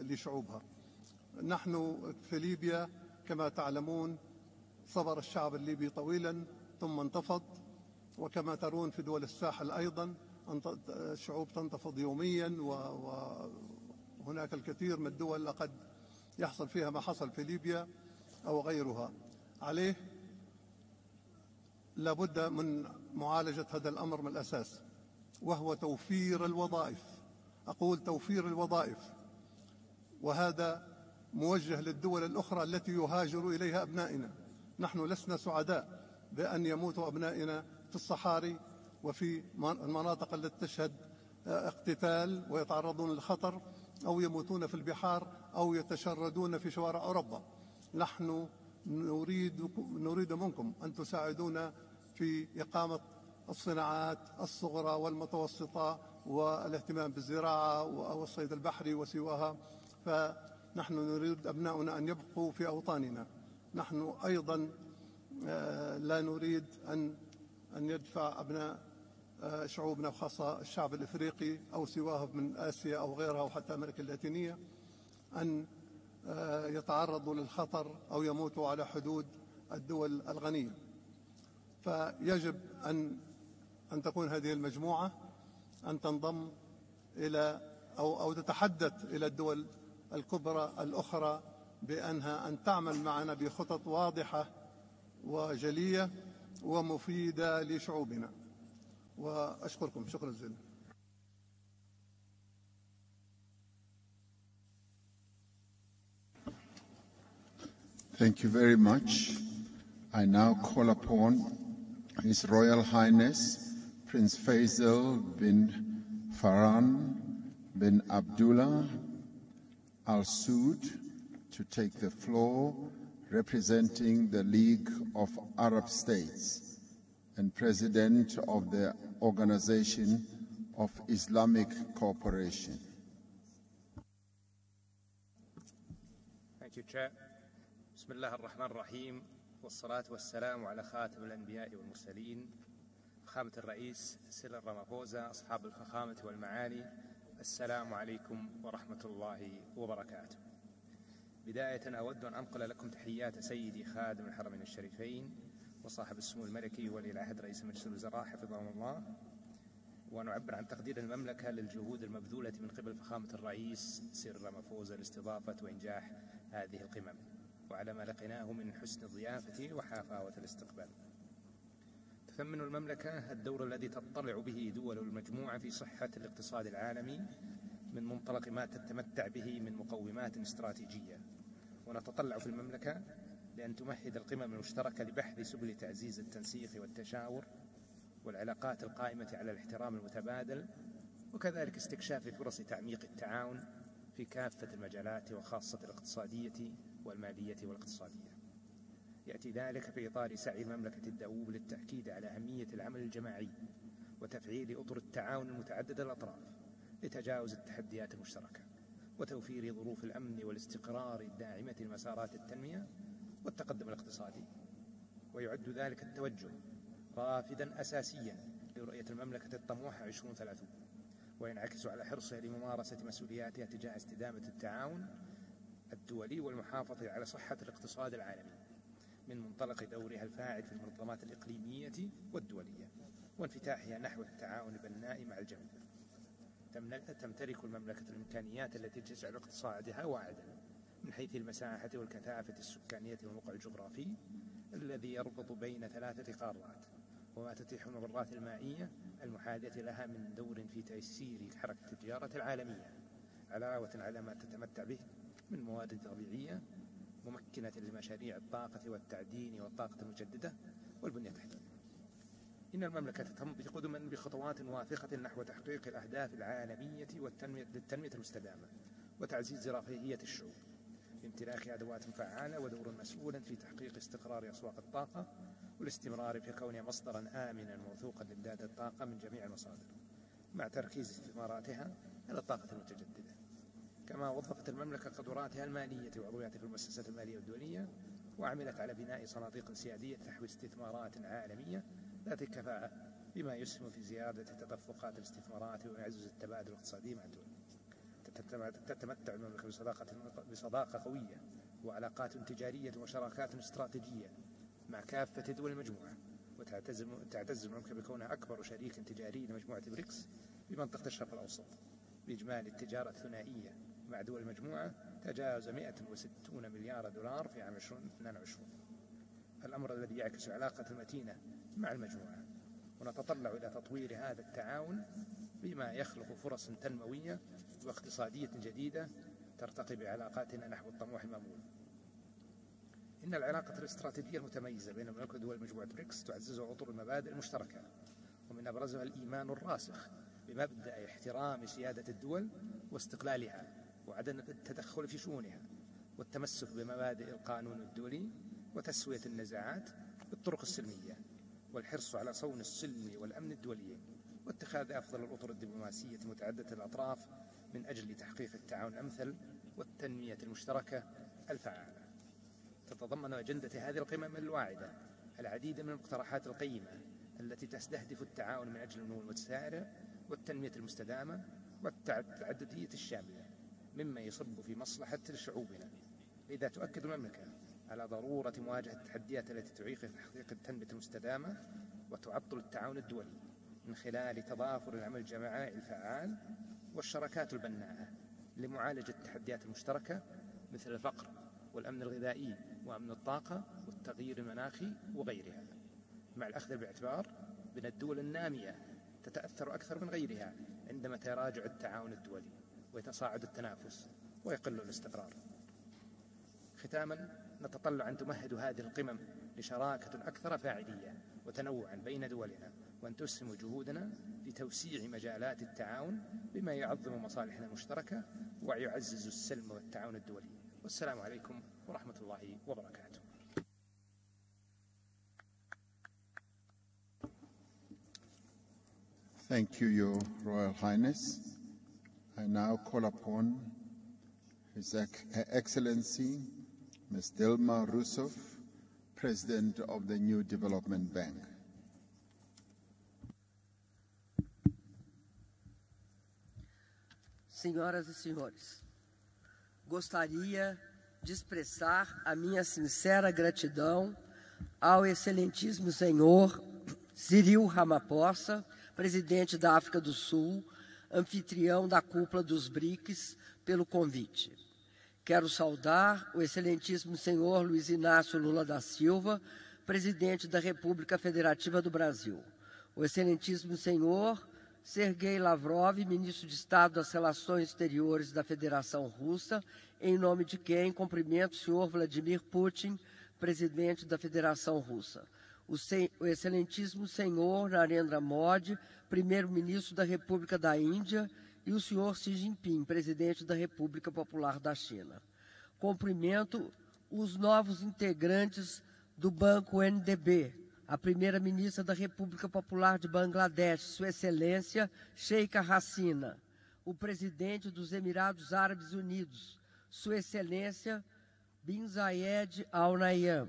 لشعوبها. نحن في ليبيا كما تعلمون صبر الشعب الليبي طويلا ثم انتفض، وكما ترون في دول الساحل أيضا الشعوب تنتفض يوميا، وهناك الكثير من الدول لقد يحصل فيها ما حصل في ليبيا أو غيرها. عليه لابد من معالجة هذا الأمر من الأساس، وهو توفير الوظائف. أقول توفير الوظائف، وهذا موجه للدول الأخرى التي يهاجر إليها أبنائنا. نحن لسنا سعداء بأن يموت أبنائنا في الصحاري وفي المناطق التي تشهد اقتتال ويتعرضون للخطر، أو يموتون في البحار أو يتشردون في شوارع أوروبا. نحن نريد منكم أن تساعدونا في إقامة الصناعات الصغرى والمتوسطة والاهتمام بالزراعة والصيد البحري وسواها. فنحن نريد أبناؤنا أن يبقوا في أوطاننا. نحن أيضا لا نريد أن يدفع أبناء شعوبنا وخاصة الشعب الإفريقي أو سواه من آسيا أو غيرها أو حتى أمريكا اللاتينية أن يتعرضوا للخطر أو يموتوا على حدود الدول الغنية. فيجب أن تكون هذه المجموعة أن تنضم إلى أو تتحدث إلى الدول الكبرى الأخرى بأنها أن تعمل معنا بخطط واضحة وجلية ومفيدة لشعوبنا. وأشكركم شكرا جزيلا. Thank you very much. I now call upon His Royal Highness Prince Faisal bin Farhan bin Abdullah Al Saud to take the floor, representing the League of Arab States and President of the Organization of Islamic Cooperation. Thank you, Chair. بسم الله الرحمن الرحيم والصلاة والسلام على خاتم الأنبياء والمرسلين فخامة الرئيس سيريل رامافوزا، أصحاب الفخامة والمعالي، السلام عليكم ورحمة الله وبركاته. بداية أود أن أنقل لكم تحيات سيدي خادم الحرمين الشريفين وصاحب السمو الملكي ولي العهد رئيس مجلس الوزراء حفظهم الله، ونعبر عن تقدير المملكة للجهود المبذولة من قبل فخامة الرئيس سيريل رامافوزا لاستضافة وإنجاح هذه القمم، وعلى ما لقيناه من حسن الضيافة وحفاوة الاستقبال. تثمن المملكة الدور الذي تطلع به دول المجموعة في صحة الاقتصاد العالمي من منطلق ما تتمتع به من مقومات استراتيجية، ونتطلع في المملكة لأن تمهد القمم المشتركة لبحث سبل تعزيز التنسيق والتشاور والعلاقات القائمة على الاحترام المتبادل، وكذلك استكشاف فرص تعميق التعاون في كافة المجالات وخاصة الاقتصادية والمالية والاقتصادية. يأتي ذلك في إطار سعي المملكة الدؤوب للتأكيد على أهمية العمل الجماعي وتفعيل أطر التعاون المتعدد الأطراف لتجاوز التحديات المشتركة وتوفير ظروف الأمن والاستقرار الداعمة لمسارات التنمية والتقدم الاقتصادي. ويعد ذلك التوجه رافدا أساسيا لرؤية المملكة الطموحة 2030، وينعكس على حرصها لممارسة مسؤولياتها تجاه استدامة التعاون الدولي والمحافظة على صحة الاقتصاد العالمي من منطلق دورها الفاعل في المنظمات الإقليمية والدولية وانفتاحها نحو التعاون البناء مع الجميع. تمتلك المملكة الإمكانيات التي تجعل اقتصادها واعدا من حيث المساحة والكثافة السكانية والموقع الجغرافي الذي يربط بين 3 قارات، وما تتيح الممرات المائية المحاذية لها من دور في تيسير حركة التجارة العالمية، علاوة على ما تتمتع به من موارد طبيعية ممكنة لمشاريع الطاقة والتعدين والطاقة المجددة والبنية التحتية. إن المملكة تمضي قدما بخطوات واثقة نحو تحقيق الأهداف العالمية للتنمية المستدامة وتعزيز رفاهية الشعوب بامتلاك أدوات فعالة ودور مسؤول في تحقيق استقرار أسواق الطاقة والاستمرار في كونها مصدرا آمنا موثوقا لإمداد الطاقة من جميع المصادر مع تركيز استثماراتها على الطاقة المتجددة. كما وظفت المملكة قدراتها المالية وعضوياتها في المؤسسات المالية الدولية، وعملت على بناء صناديق سيادية تحوي استثمارات عالمية ذات كفاءة بما يسهم في زيادة تدفقات الاستثمارات ويعزز التبادل الاقتصادي مع الدول. تتمتع المملكة بصداقة قوية وعلاقات تجارية وشراكات استراتيجية مع كافة دول المجموعة، وتعتز المملكة بكونها أكبر شريك تجاري لمجموعة بريكس بمنطقة الشرق الأوسط، بإجمالي التجارة الثنائية مع دول المجموعة تجاوز 160 مليار دولار في عام 2022، الأمر الذي يعكس علاقة متينة مع المجموعة. ونتطلع إلى تطوير هذا التعاون بما يخلق فرص تنموية واقتصادية جديدة ترتقي بعلاقاتنا نحو الطموح المأمول. إن العلاقة الاستراتيجية المتميزة بين المملكة ودول مجموعة بريكس تعزز أطر المبادئ المشتركة، ومن أبرزها الإيمان الراسخ بمبدأ احترام سيادة الدول واستقلالها وعدم التدخل في شؤونها، والتمسك بمبادئ القانون الدولي وتسوية النزاعات بالطرق السلمية والحرص على صون السلم والأمن الدولي واتخاذ أفضل الأطر الدبلوماسية متعددة الأطراف من أجل تحقيق التعاون الأمثل والتنمية المشتركة الفعالة. تتضمن أجندة هذه القمم الواعدة العديد من المقترحات القيمة التي تستهدف التعاون من أجل النمو المتسارع والتنمية المستدامة والتعددية الشاملة مما يصب في مصلحة شعوبنا. لذا تؤكد المملكة على ضرورة مواجهة التحديات التي تعيق تحقيق التنمية المستدامة وتعطل التعاون الدولي من خلال تضافر العمل الجماعي الفعال والشراكات البناءة لمعالجة التحديات المشتركة مثل الفقر والأمن الغذائي وأمن الطاقة والتغيير المناخي وغيرها، مع الأخذ باعتبار بأن الدول النامية تتأثر أكثر من غيرها عندما يتراجع التعاون الدولي ويتصاعد التنافس ويقل الاستقرار. ختاما، نتطلع أن تمهد هذه القمم لشراكة أكثر فاعلية وتنوعا بين دولنا، وأن تسهم جهودنا في توسيع مجالات التعاون بما يعظم مصالحنا المشتركة ويعزز السلم والتعاون الدولي. والسلام عليكم ورحمة الله وبركاته. Thank you, Your Royal Highness. I now call upon His Excellency Ms. Dilma Rousseff, President of the New Development Bank. Senhoras e senhores, gostaria de expressar a minha sincera gratidão ao excelentíssimo senhor Cyril Ramaphosa, presidente da África do Sul, anfitrião da cúpula dos Brics, pelo convite. Quero saudar o excelentíssimo senhor Luiz Inácio Lula da Silva, presidente da República Federativa do Brasil. O excelentíssimo senhor Sergei Lavrov, ministro de Estado das Relações Exteriores da Federação Russa, em nome de quem cumprimento o senhor Vladimir Putin, presidente da Federação Russa. O excelentíssimo senhor Narendra Modi, primeiro-ministro da República da Índia, e o senhor Xi Jinping, presidente da República Popular da China. Cumprimento os novos integrantes do Banco NDB, a primeira-ministra da República Popular de Bangladesh, Sua Excelência Sheikh Hasina, o presidente dos Emirados Árabes Unidos, Sua Excelência Bin Zayed Al Nahyan,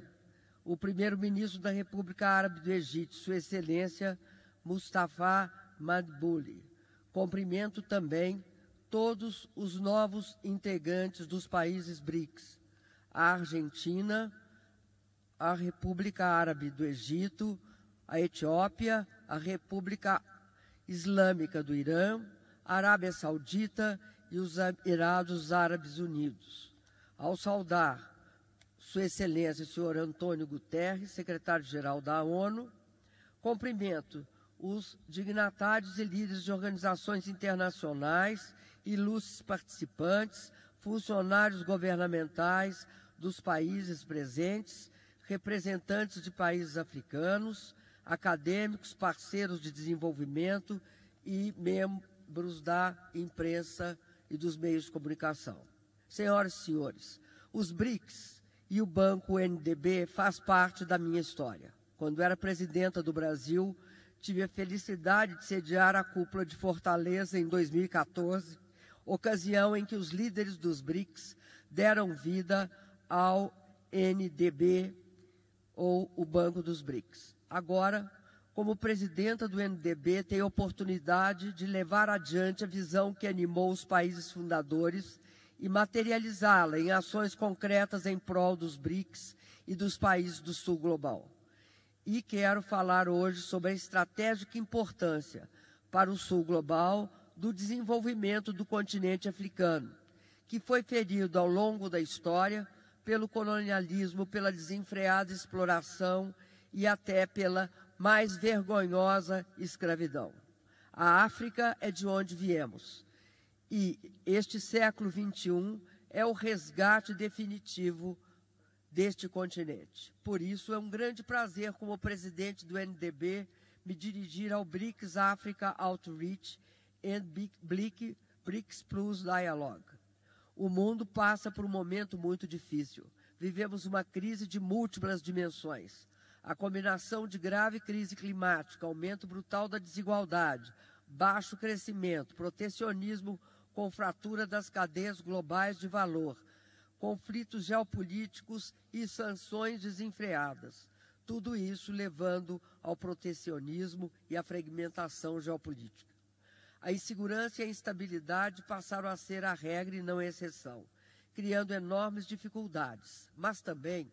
o primeiro-ministro da República Árabe do Egito, Sua Excelência Mustafa Madbouli. Cumprimento também todos os novos integrantes dos países Brics, a Argentina, a República Árabe do Egito, a Etiópia, a República Islâmica do Irã, a Arábia Saudita e os Emirados Árabes Unidos. Ao saudar Sua Excelência, o senhor Antônio Guterres, secretário-geral da ONU, cumprimento os dignatários e líderes de organizações internacionais, ilustres participantes, funcionários governamentais dos países presentes, representantes de países africanos, acadêmicos, parceiros de desenvolvimento e membros da imprensa e dos meios de comunicação. Senhoras e senhores, os BRICS e o Banco NDB faz parte da minha história. Quando era presidenta do Brasil, tive a felicidade de sediar a cúpula de Fortaleza em 2014, ocasião em que os líderes dos BRICS deram vida ao NDB, ou o Banco dos BRICS. Agora, como presidenta do NDB, tenho a oportunidade de levar adiante a visão que animou os países fundadores e materializá-la em ações concretas em prol dos BRICS e dos países do Sul Global. E quero falar hoje sobre a estratégica importância para o Sul Global do desenvolvimento do continente africano, que foi ferido ao longo da história pelo colonialismo, pela desenfreada exploração e até pela mais vergonhosa escravidão. A África é de onde viemos, e este século XXI é o resgate definitivo deste continente. Por isso, é um grande prazer, como presidente do NDB, me dirigir ao BRICS Africa Outreach and BRICS Plus Dialogue. O mundo passa por um momento muito difícil. Vivemos uma crise de múltiplas dimensões. A combinação de grave crise climática, aumento brutal da desigualdade, baixo crescimento, protecionismo com fratura das cadeias globais de valor, conflitos geopolíticos e sanções desenfreadas. Tudo isso levando ao protecionismo e à fragmentação geopolítica. A insegurança e a instabilidade passaram a ser a regra e não a exceção, criando enormes dificuldades, mas também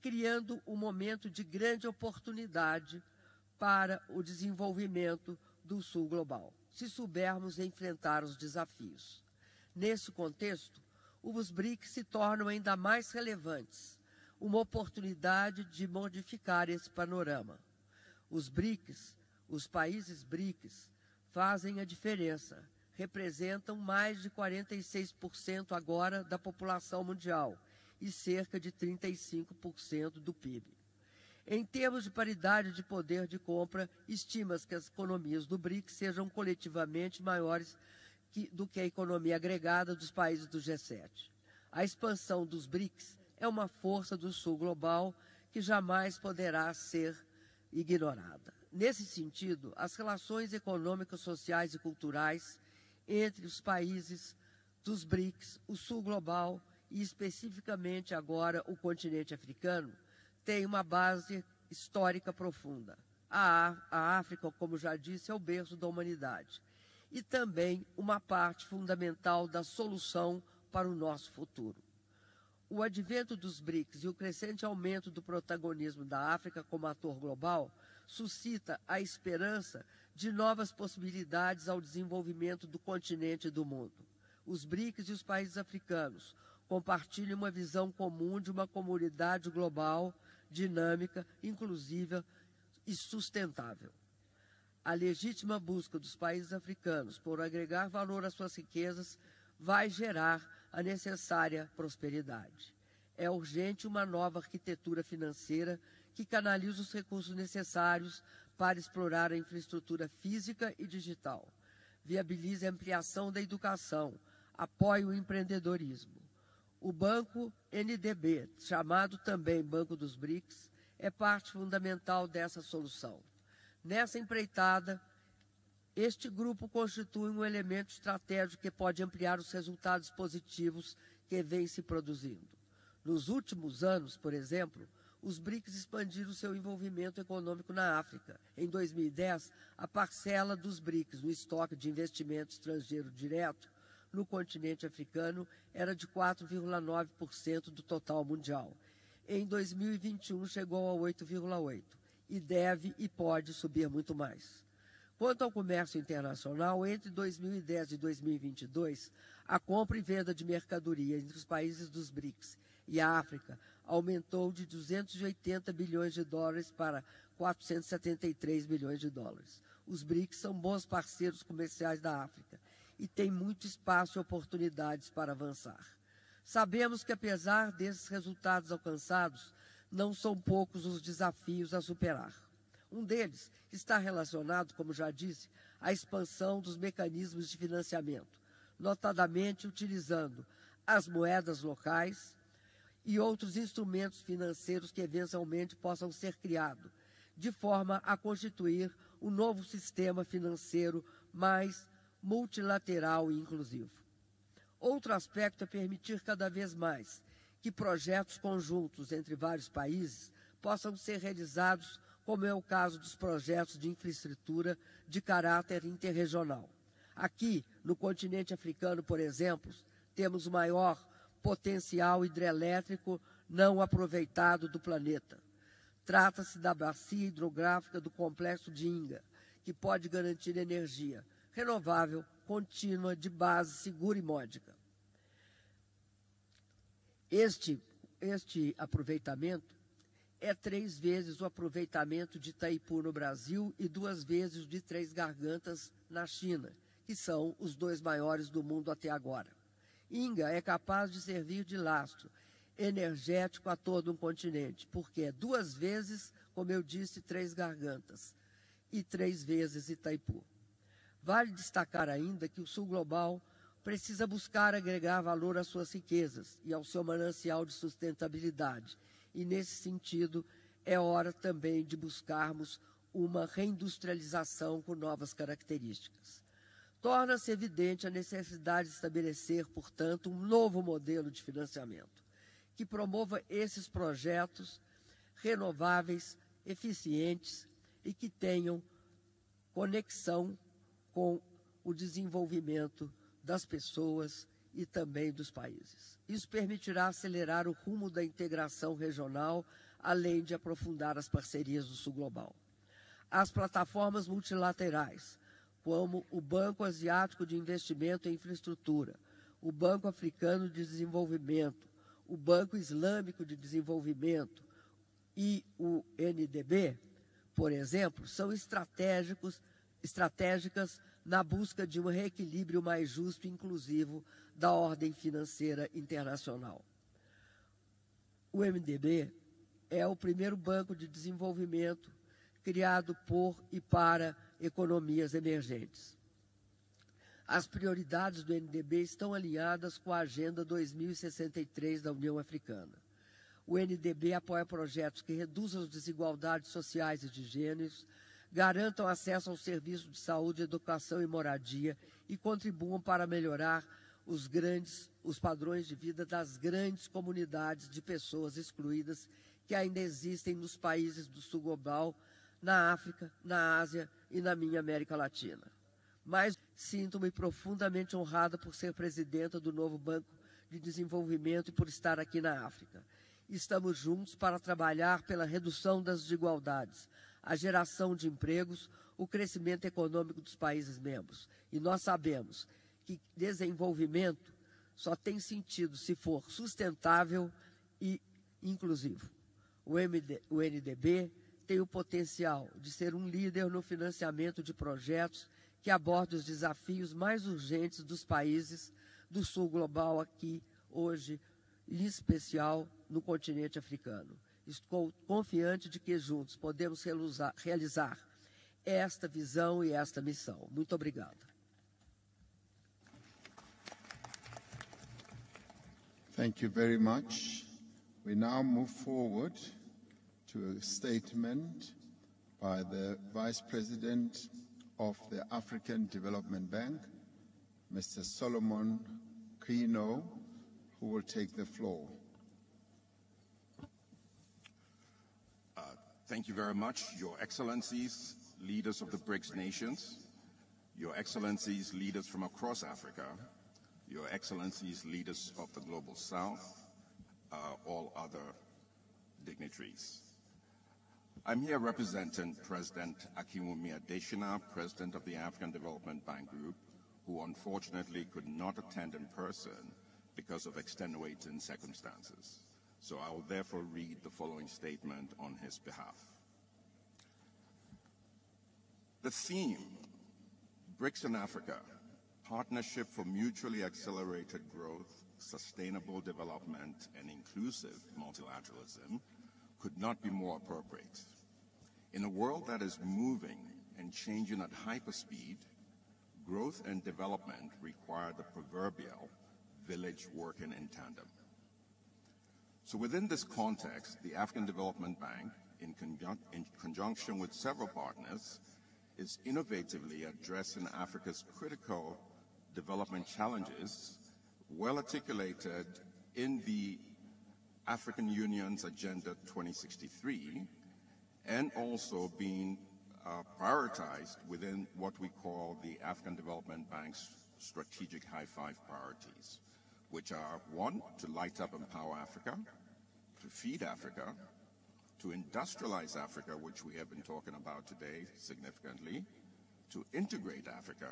criando um momento de grande oportunidade para o desenvolvimento do Sul global, se soubermos enfrentar os desafios. Nesse contexto, os BRICS se tornam ainda mais relevantes, uma oportunidade de modificar esse panorama. Os BRICS, os países BRICS, fazem a diferença, representam mais de 46% agora da população mundial e cerca de 35% do PIB. Em termos de paridade de poder de compra, estima-se que as economias do BRICS sejam coletivamente maiores do que a economia agregada dos países do G7. A expansão dos BRICS é uma força do Sul global que jamais poderá ser ignorada. Nesse sentido, as relações econômicas, sociais e culturais entre os países dos BRICS, o Sul global e especificamente agora o continente africano, têm uma base histórica profunda. A África, como já disse, é o berço da humanidade e também uma parte fundamental da solução para o nosso futuro. O advento dos BRICS e o crescente aumento do protagonismo da África como ator global suscita a esperança de novas possibilidades ao desenvolvimento do continente e do mundo. Os BRICS e os países africanos compartilham uma visão comum de uma comunidade global, dinâmica, inclusiva e sustentável. A legítima busca dos países africanos por agregar valor às suas riquezas vai gerar a necessária prosperidade. É urgente uma nova arquitetura financeira que canalize os recursos necessários para explorar a infraestrutura física e digital, viabilize a ampliação da educação, apoie o empreendedorismo. O Banco NDB, chamado também Banco dos BRICS, é parte fundamental dessa solução. Nessa empreitada, este grupo constitui um elemento estratégico que pode ampliar os resultados positivos que vêm se produzindo. Nos últimos anos, por exemplo, os BRICS expandiram seu envolvimento econômico na África. Em 2010, a parcela dos BRICS no estoque de investimento estrangeiro direto no continente africano era de 4,9% do total mundial. Em 2021, chegou a 8,8% e deve e pode subir muito mais. Quanto ao comércio internacional, entre 2010 e 2022, a compra e venda de mercadoria entre os países dos BRICS e a África aumentou de 280 bilhões de dólares para 473 bilhões de dólares. Os BRICS são bons parceiros comerciais da África e têm muito espaço e oportunidades para avançar. Sabemos que, apesar desses resultados alcançados, não são poucos os desafios a superar. Um deles está relacionado, como já disse, à expansão dos mecanismos de financiamento, notadamente utilizando as moedas locais e outros instrumentos financeiros que eventualmente possam ser criados, de forma a constituir um novo sistema financeiro mais multilateral e inclusivo. Outro aspecto é permitir cada vez mais que projetos conjuntos entre vários países possam ser realizados, como é o caso dos projetos de infraestrutura de caráter interregional. Aqui, no continente africano, por exemplo, temos o maior potencial hidrelétrico não aproveitado do planeta. Trata-se da bacia hidrográfica do complexo de Inga, que pode garantir energia renovável, contínua, de base segura e módica. Este aproveitamento é 3 vezes o aproveitamento de Itaipu no Brasil e 2 vezes o de Três Gargantas na China, que são os 2 maiores do mundo até agora. Inga é capaz de servir de lastro energético a todo um continente, porque é 2 vezes, como eu disse, Três Gargantas e 3 vezes Itaipu. Vale destacar ainda que o Sul Global precisa buscar agregar valor às suas riquezas e ao seu manancial de sustentabilidade. E, nesse sentido, é hora também de buscarmos uma reindustrialização com novas características. Torna-se evidente a necessidade de estabelecer, portanto, um novo modelo de financiamento que promova esses projetos renováveis, eficientes e que tenham conexão com o desenvolvimento das pessoas e também dos países. Isso permitirá acelerar o rumo da integração regional, além de aprofundar as parcerias do Sul Global. As plataformas multilaterais, como o Banco Asiático de Investimento em Infraestrutura, o Banco Africano de Desenvolvimento, o Banco Islâmico de Desenvolvimento e o UNDB, por exemplo, são estratégicas na busca de um reequilíbrio mais justo e inclusivo da ordem financeira internacional. O UNDB é o primeiro banco de desenvolvimento criado por e para economias emergentes. As prioridades do UNDB estão alinhadas com a Agenda 2063 da União Africana. O UNDB apoia projetos que reduzam as desigualdades sociais e de gêneros, garantam acesso aos serviços de saúde, educação e moradia e contribuam para melhorar os padrões de vida das grandes comunidades de pessoas excluídas que ainda existem nos países do Sul Global, na África, na Ásia e na minha América Latina. Mas sinto-me profundamente honrada por ser presidenta do novo Banco de Desenvolvimento e por estar aqui na África. Estamos juntos para trabalhar pela redução das desigualdades, a geração de empregos, o crescimento econômico dos países membros. E nós sabemos que desenvolvimento só tem sentido se for sustentável e inclusivo. O UNDB tem o potencial de ser um líder no financiamento de projetos que abordem os desafios mais urgentes dos países do Sul Global aqui, hoje, em especial no continente africano. Estou confiante de que juntos podemos realizar esta visão e esta missão. Muito obrigada. Thank you very much. We now move forward to a statement by the Vice President of the African Development Bank, Mr. Solomon Kino, who will take the floor. Thank you very much, Your Excellencies, leaders of the Brics nations, Your Excellencies, leaders from across Africa, Your Excellencies, leaders of the Global South, all other dignitaries. I'm here representing President Akinwumi Adesina, President of the African Development Bank Group, who unfortunately could not attend in person because of extenuating circumstances. So I will therefore read the following statement on his behalf. The theme, BRICS in Africa, Partnership for Mutually Accelerated Growth, Sustainable Development, and Inclusive Multilateralism, could not be more appropriate. In a world that is moving and changing at hyperspeed, growth and development require the proverbial village working in tandem. So within this context, the African Development Bank, in conjunction with several partners, is innovatively addressing Africa's critical development challenges, well articulated in the African Union's Agenda 2063, and also being prioritized within what we call the African Development Bank's strategic high-five priorities, which are, one, to light up and empower Africa, to feed Africa, to industrialize Africa, which we have been talking about today significantly, to integrate Africa,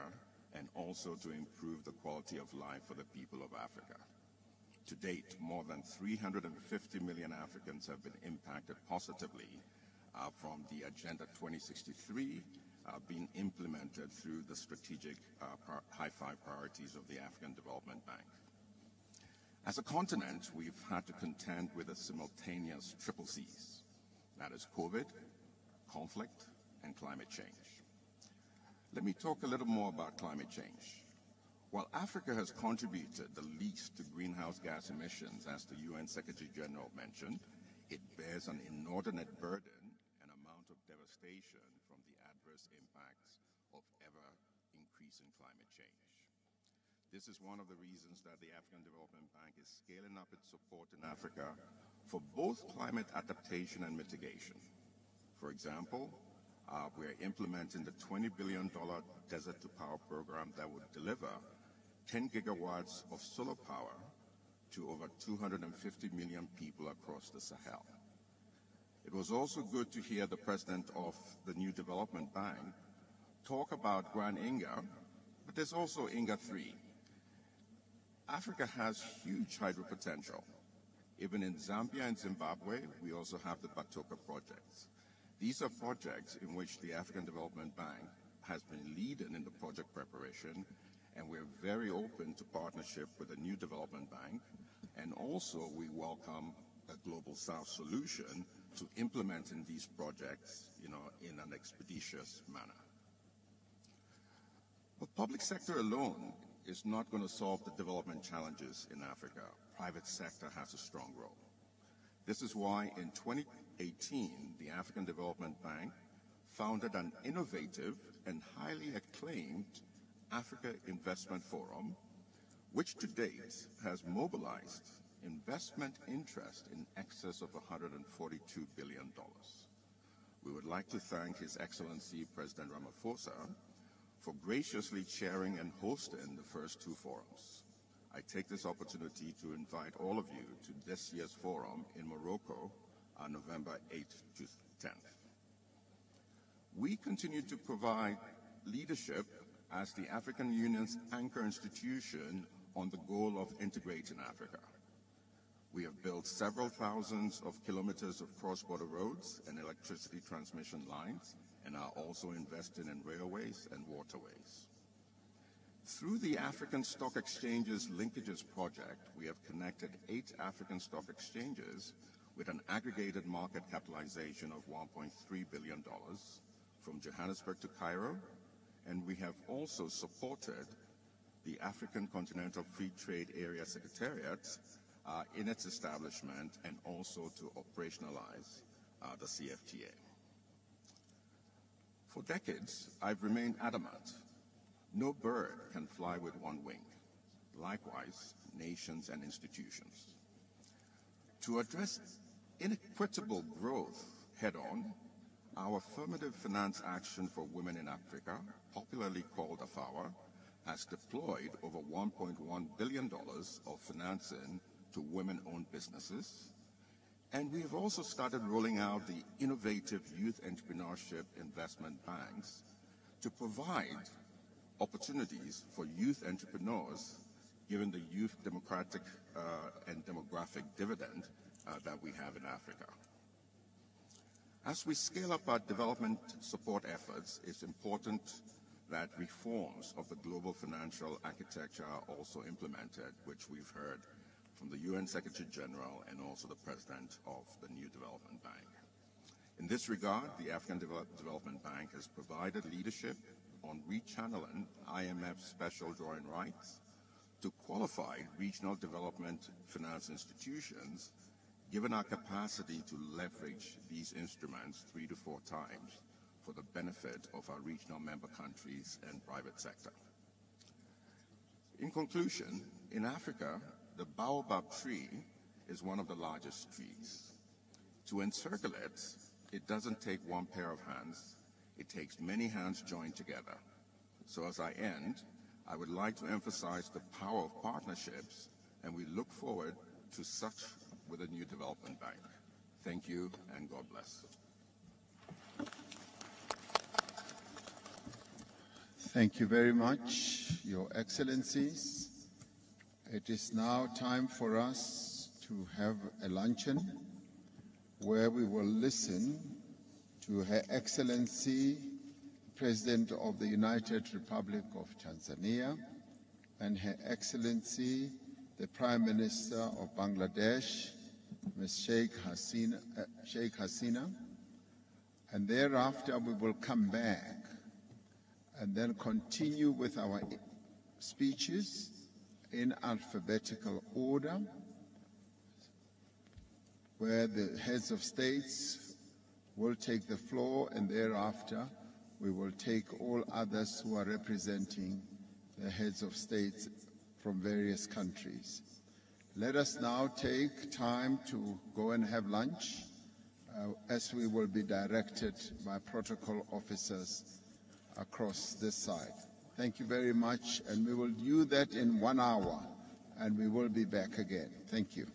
and also to improve the quality of life for the people of Africa. To date, more than 350 million Africans have been impacted positively from the Agenda 2063 being implemented through the strategic high-five priorities of the African Development Bank. As a continent, we've had to contend with a simultaneous triple C's. That is COVID, conflict, and climate change. Let me talk a little more about climate change. While Africa has contributed the least to greenhouse gas emissions, as the UN Secretary General mentioned, it bears an inordinate burden and amount of devastation from the adverse impacts of ever-increasing climate change. This is one of the reasons that the African Development Bank is scaling up its support in Africa for both climate adaptation and mitigation. For example, we're implementing the $20 billion Desert to Power program that would deliver 10 gigawatts of solar power to over 250 million people across the Sahel. It was also good to hear the president of the New Development Bank talk about Grand Inga, but there's also Inga 3. Africa has huge hydro potential. Even in Zambia and Zimbabwe, we also have the Batoka projects. These are projects in which the African Development Bank has been leading in the project preparation, and we're very open to partnership with the New Development Bank, and also we welcome a Global South solution to implementing these projects, in an expeditious manner. But public sector alone is not going to solve the development challenges in Africa. Private sector has a strong role. This is why in 2018, the African Development Bank founded an innovative and highly acclaimed Africa Investment Forum, which to date has mobilized investment interest in excess of $142 billion. We would like to thank His Excellency President Ramaphosa for graciously chairing and hosting the first two forums. I take this opportunity to invite all of you to this year's forum in Morocco on November 8th to 10th. We continue to provide leadership as the African Union's anchor institution on the goal of integrating Africa. We have built several thousands of kilometers of cross-border roads and electricity transmission lines, and are also investing in railways and waterways. Through the African Stock Exchanges Linkages Project, we have connected 8 African stock exchanges with an aggregated market capitalization of $1.3 billion from Johannesburg to Cairo, and we have also supported the African Continental Free Trade Area Secretariat in its establishment, and also to operationalize the CFTA. For decades, I've remained adamant: no bird can fly with one wing. Likewise, nations and institutions. To address inequitable growth head-on, our Affirmative Finance Action for Women in Africa, popularly called AFAWA, has deployed over $1.1 billion of financing to women-owned businesses, and we have also started rolling out the innovative Youth Entrepreneurship Investment Banks to provide opportunities for youth entrepreneurs, given the youth democratic and demographic dividend that we have in Africa. As we scale up our development support efforts, it's important that reforms of the global financial architecture are also implemented, which we've heard from the UN Secretary General and also the President of the New Development Bank. In this regard, the African Development Bank has provided leadership on rechanneling IMF special drawing rights to qualified regional development finance institutions, given our capacity to leverage these instruments 3 to 4 times for the benefit of our regional member countries and private sector. In conclusion, in Africa, the baobab tree is one of the largest trees. To encircle it, it doesn't take one pair of hands, it takes many hands joined together. So as I end, I would like to emphasize the power of partnerships, and we look forward to such with the New Development Bank. Thank you, and God bless. Thank you very much, Your Excellencies. It is now time for us to have a luncheon where we will listen to Her Excellency, President of the United Republic of Tanzania, and Her Excellency, the Prime Minister of Bangladesh, Ms. Sheikh Hasina, and thereafter we will come back and then continue with our speeches in alphabetical order, where the heads of states will take the floor, and thereafter we will take all others who are representing the heads of states from various countries. Let us now take time to go and have lunch, as we will be directed by protocol officers across this side. Thank you very much, and we will do that in 1 hour, and we will be back again. Thank you.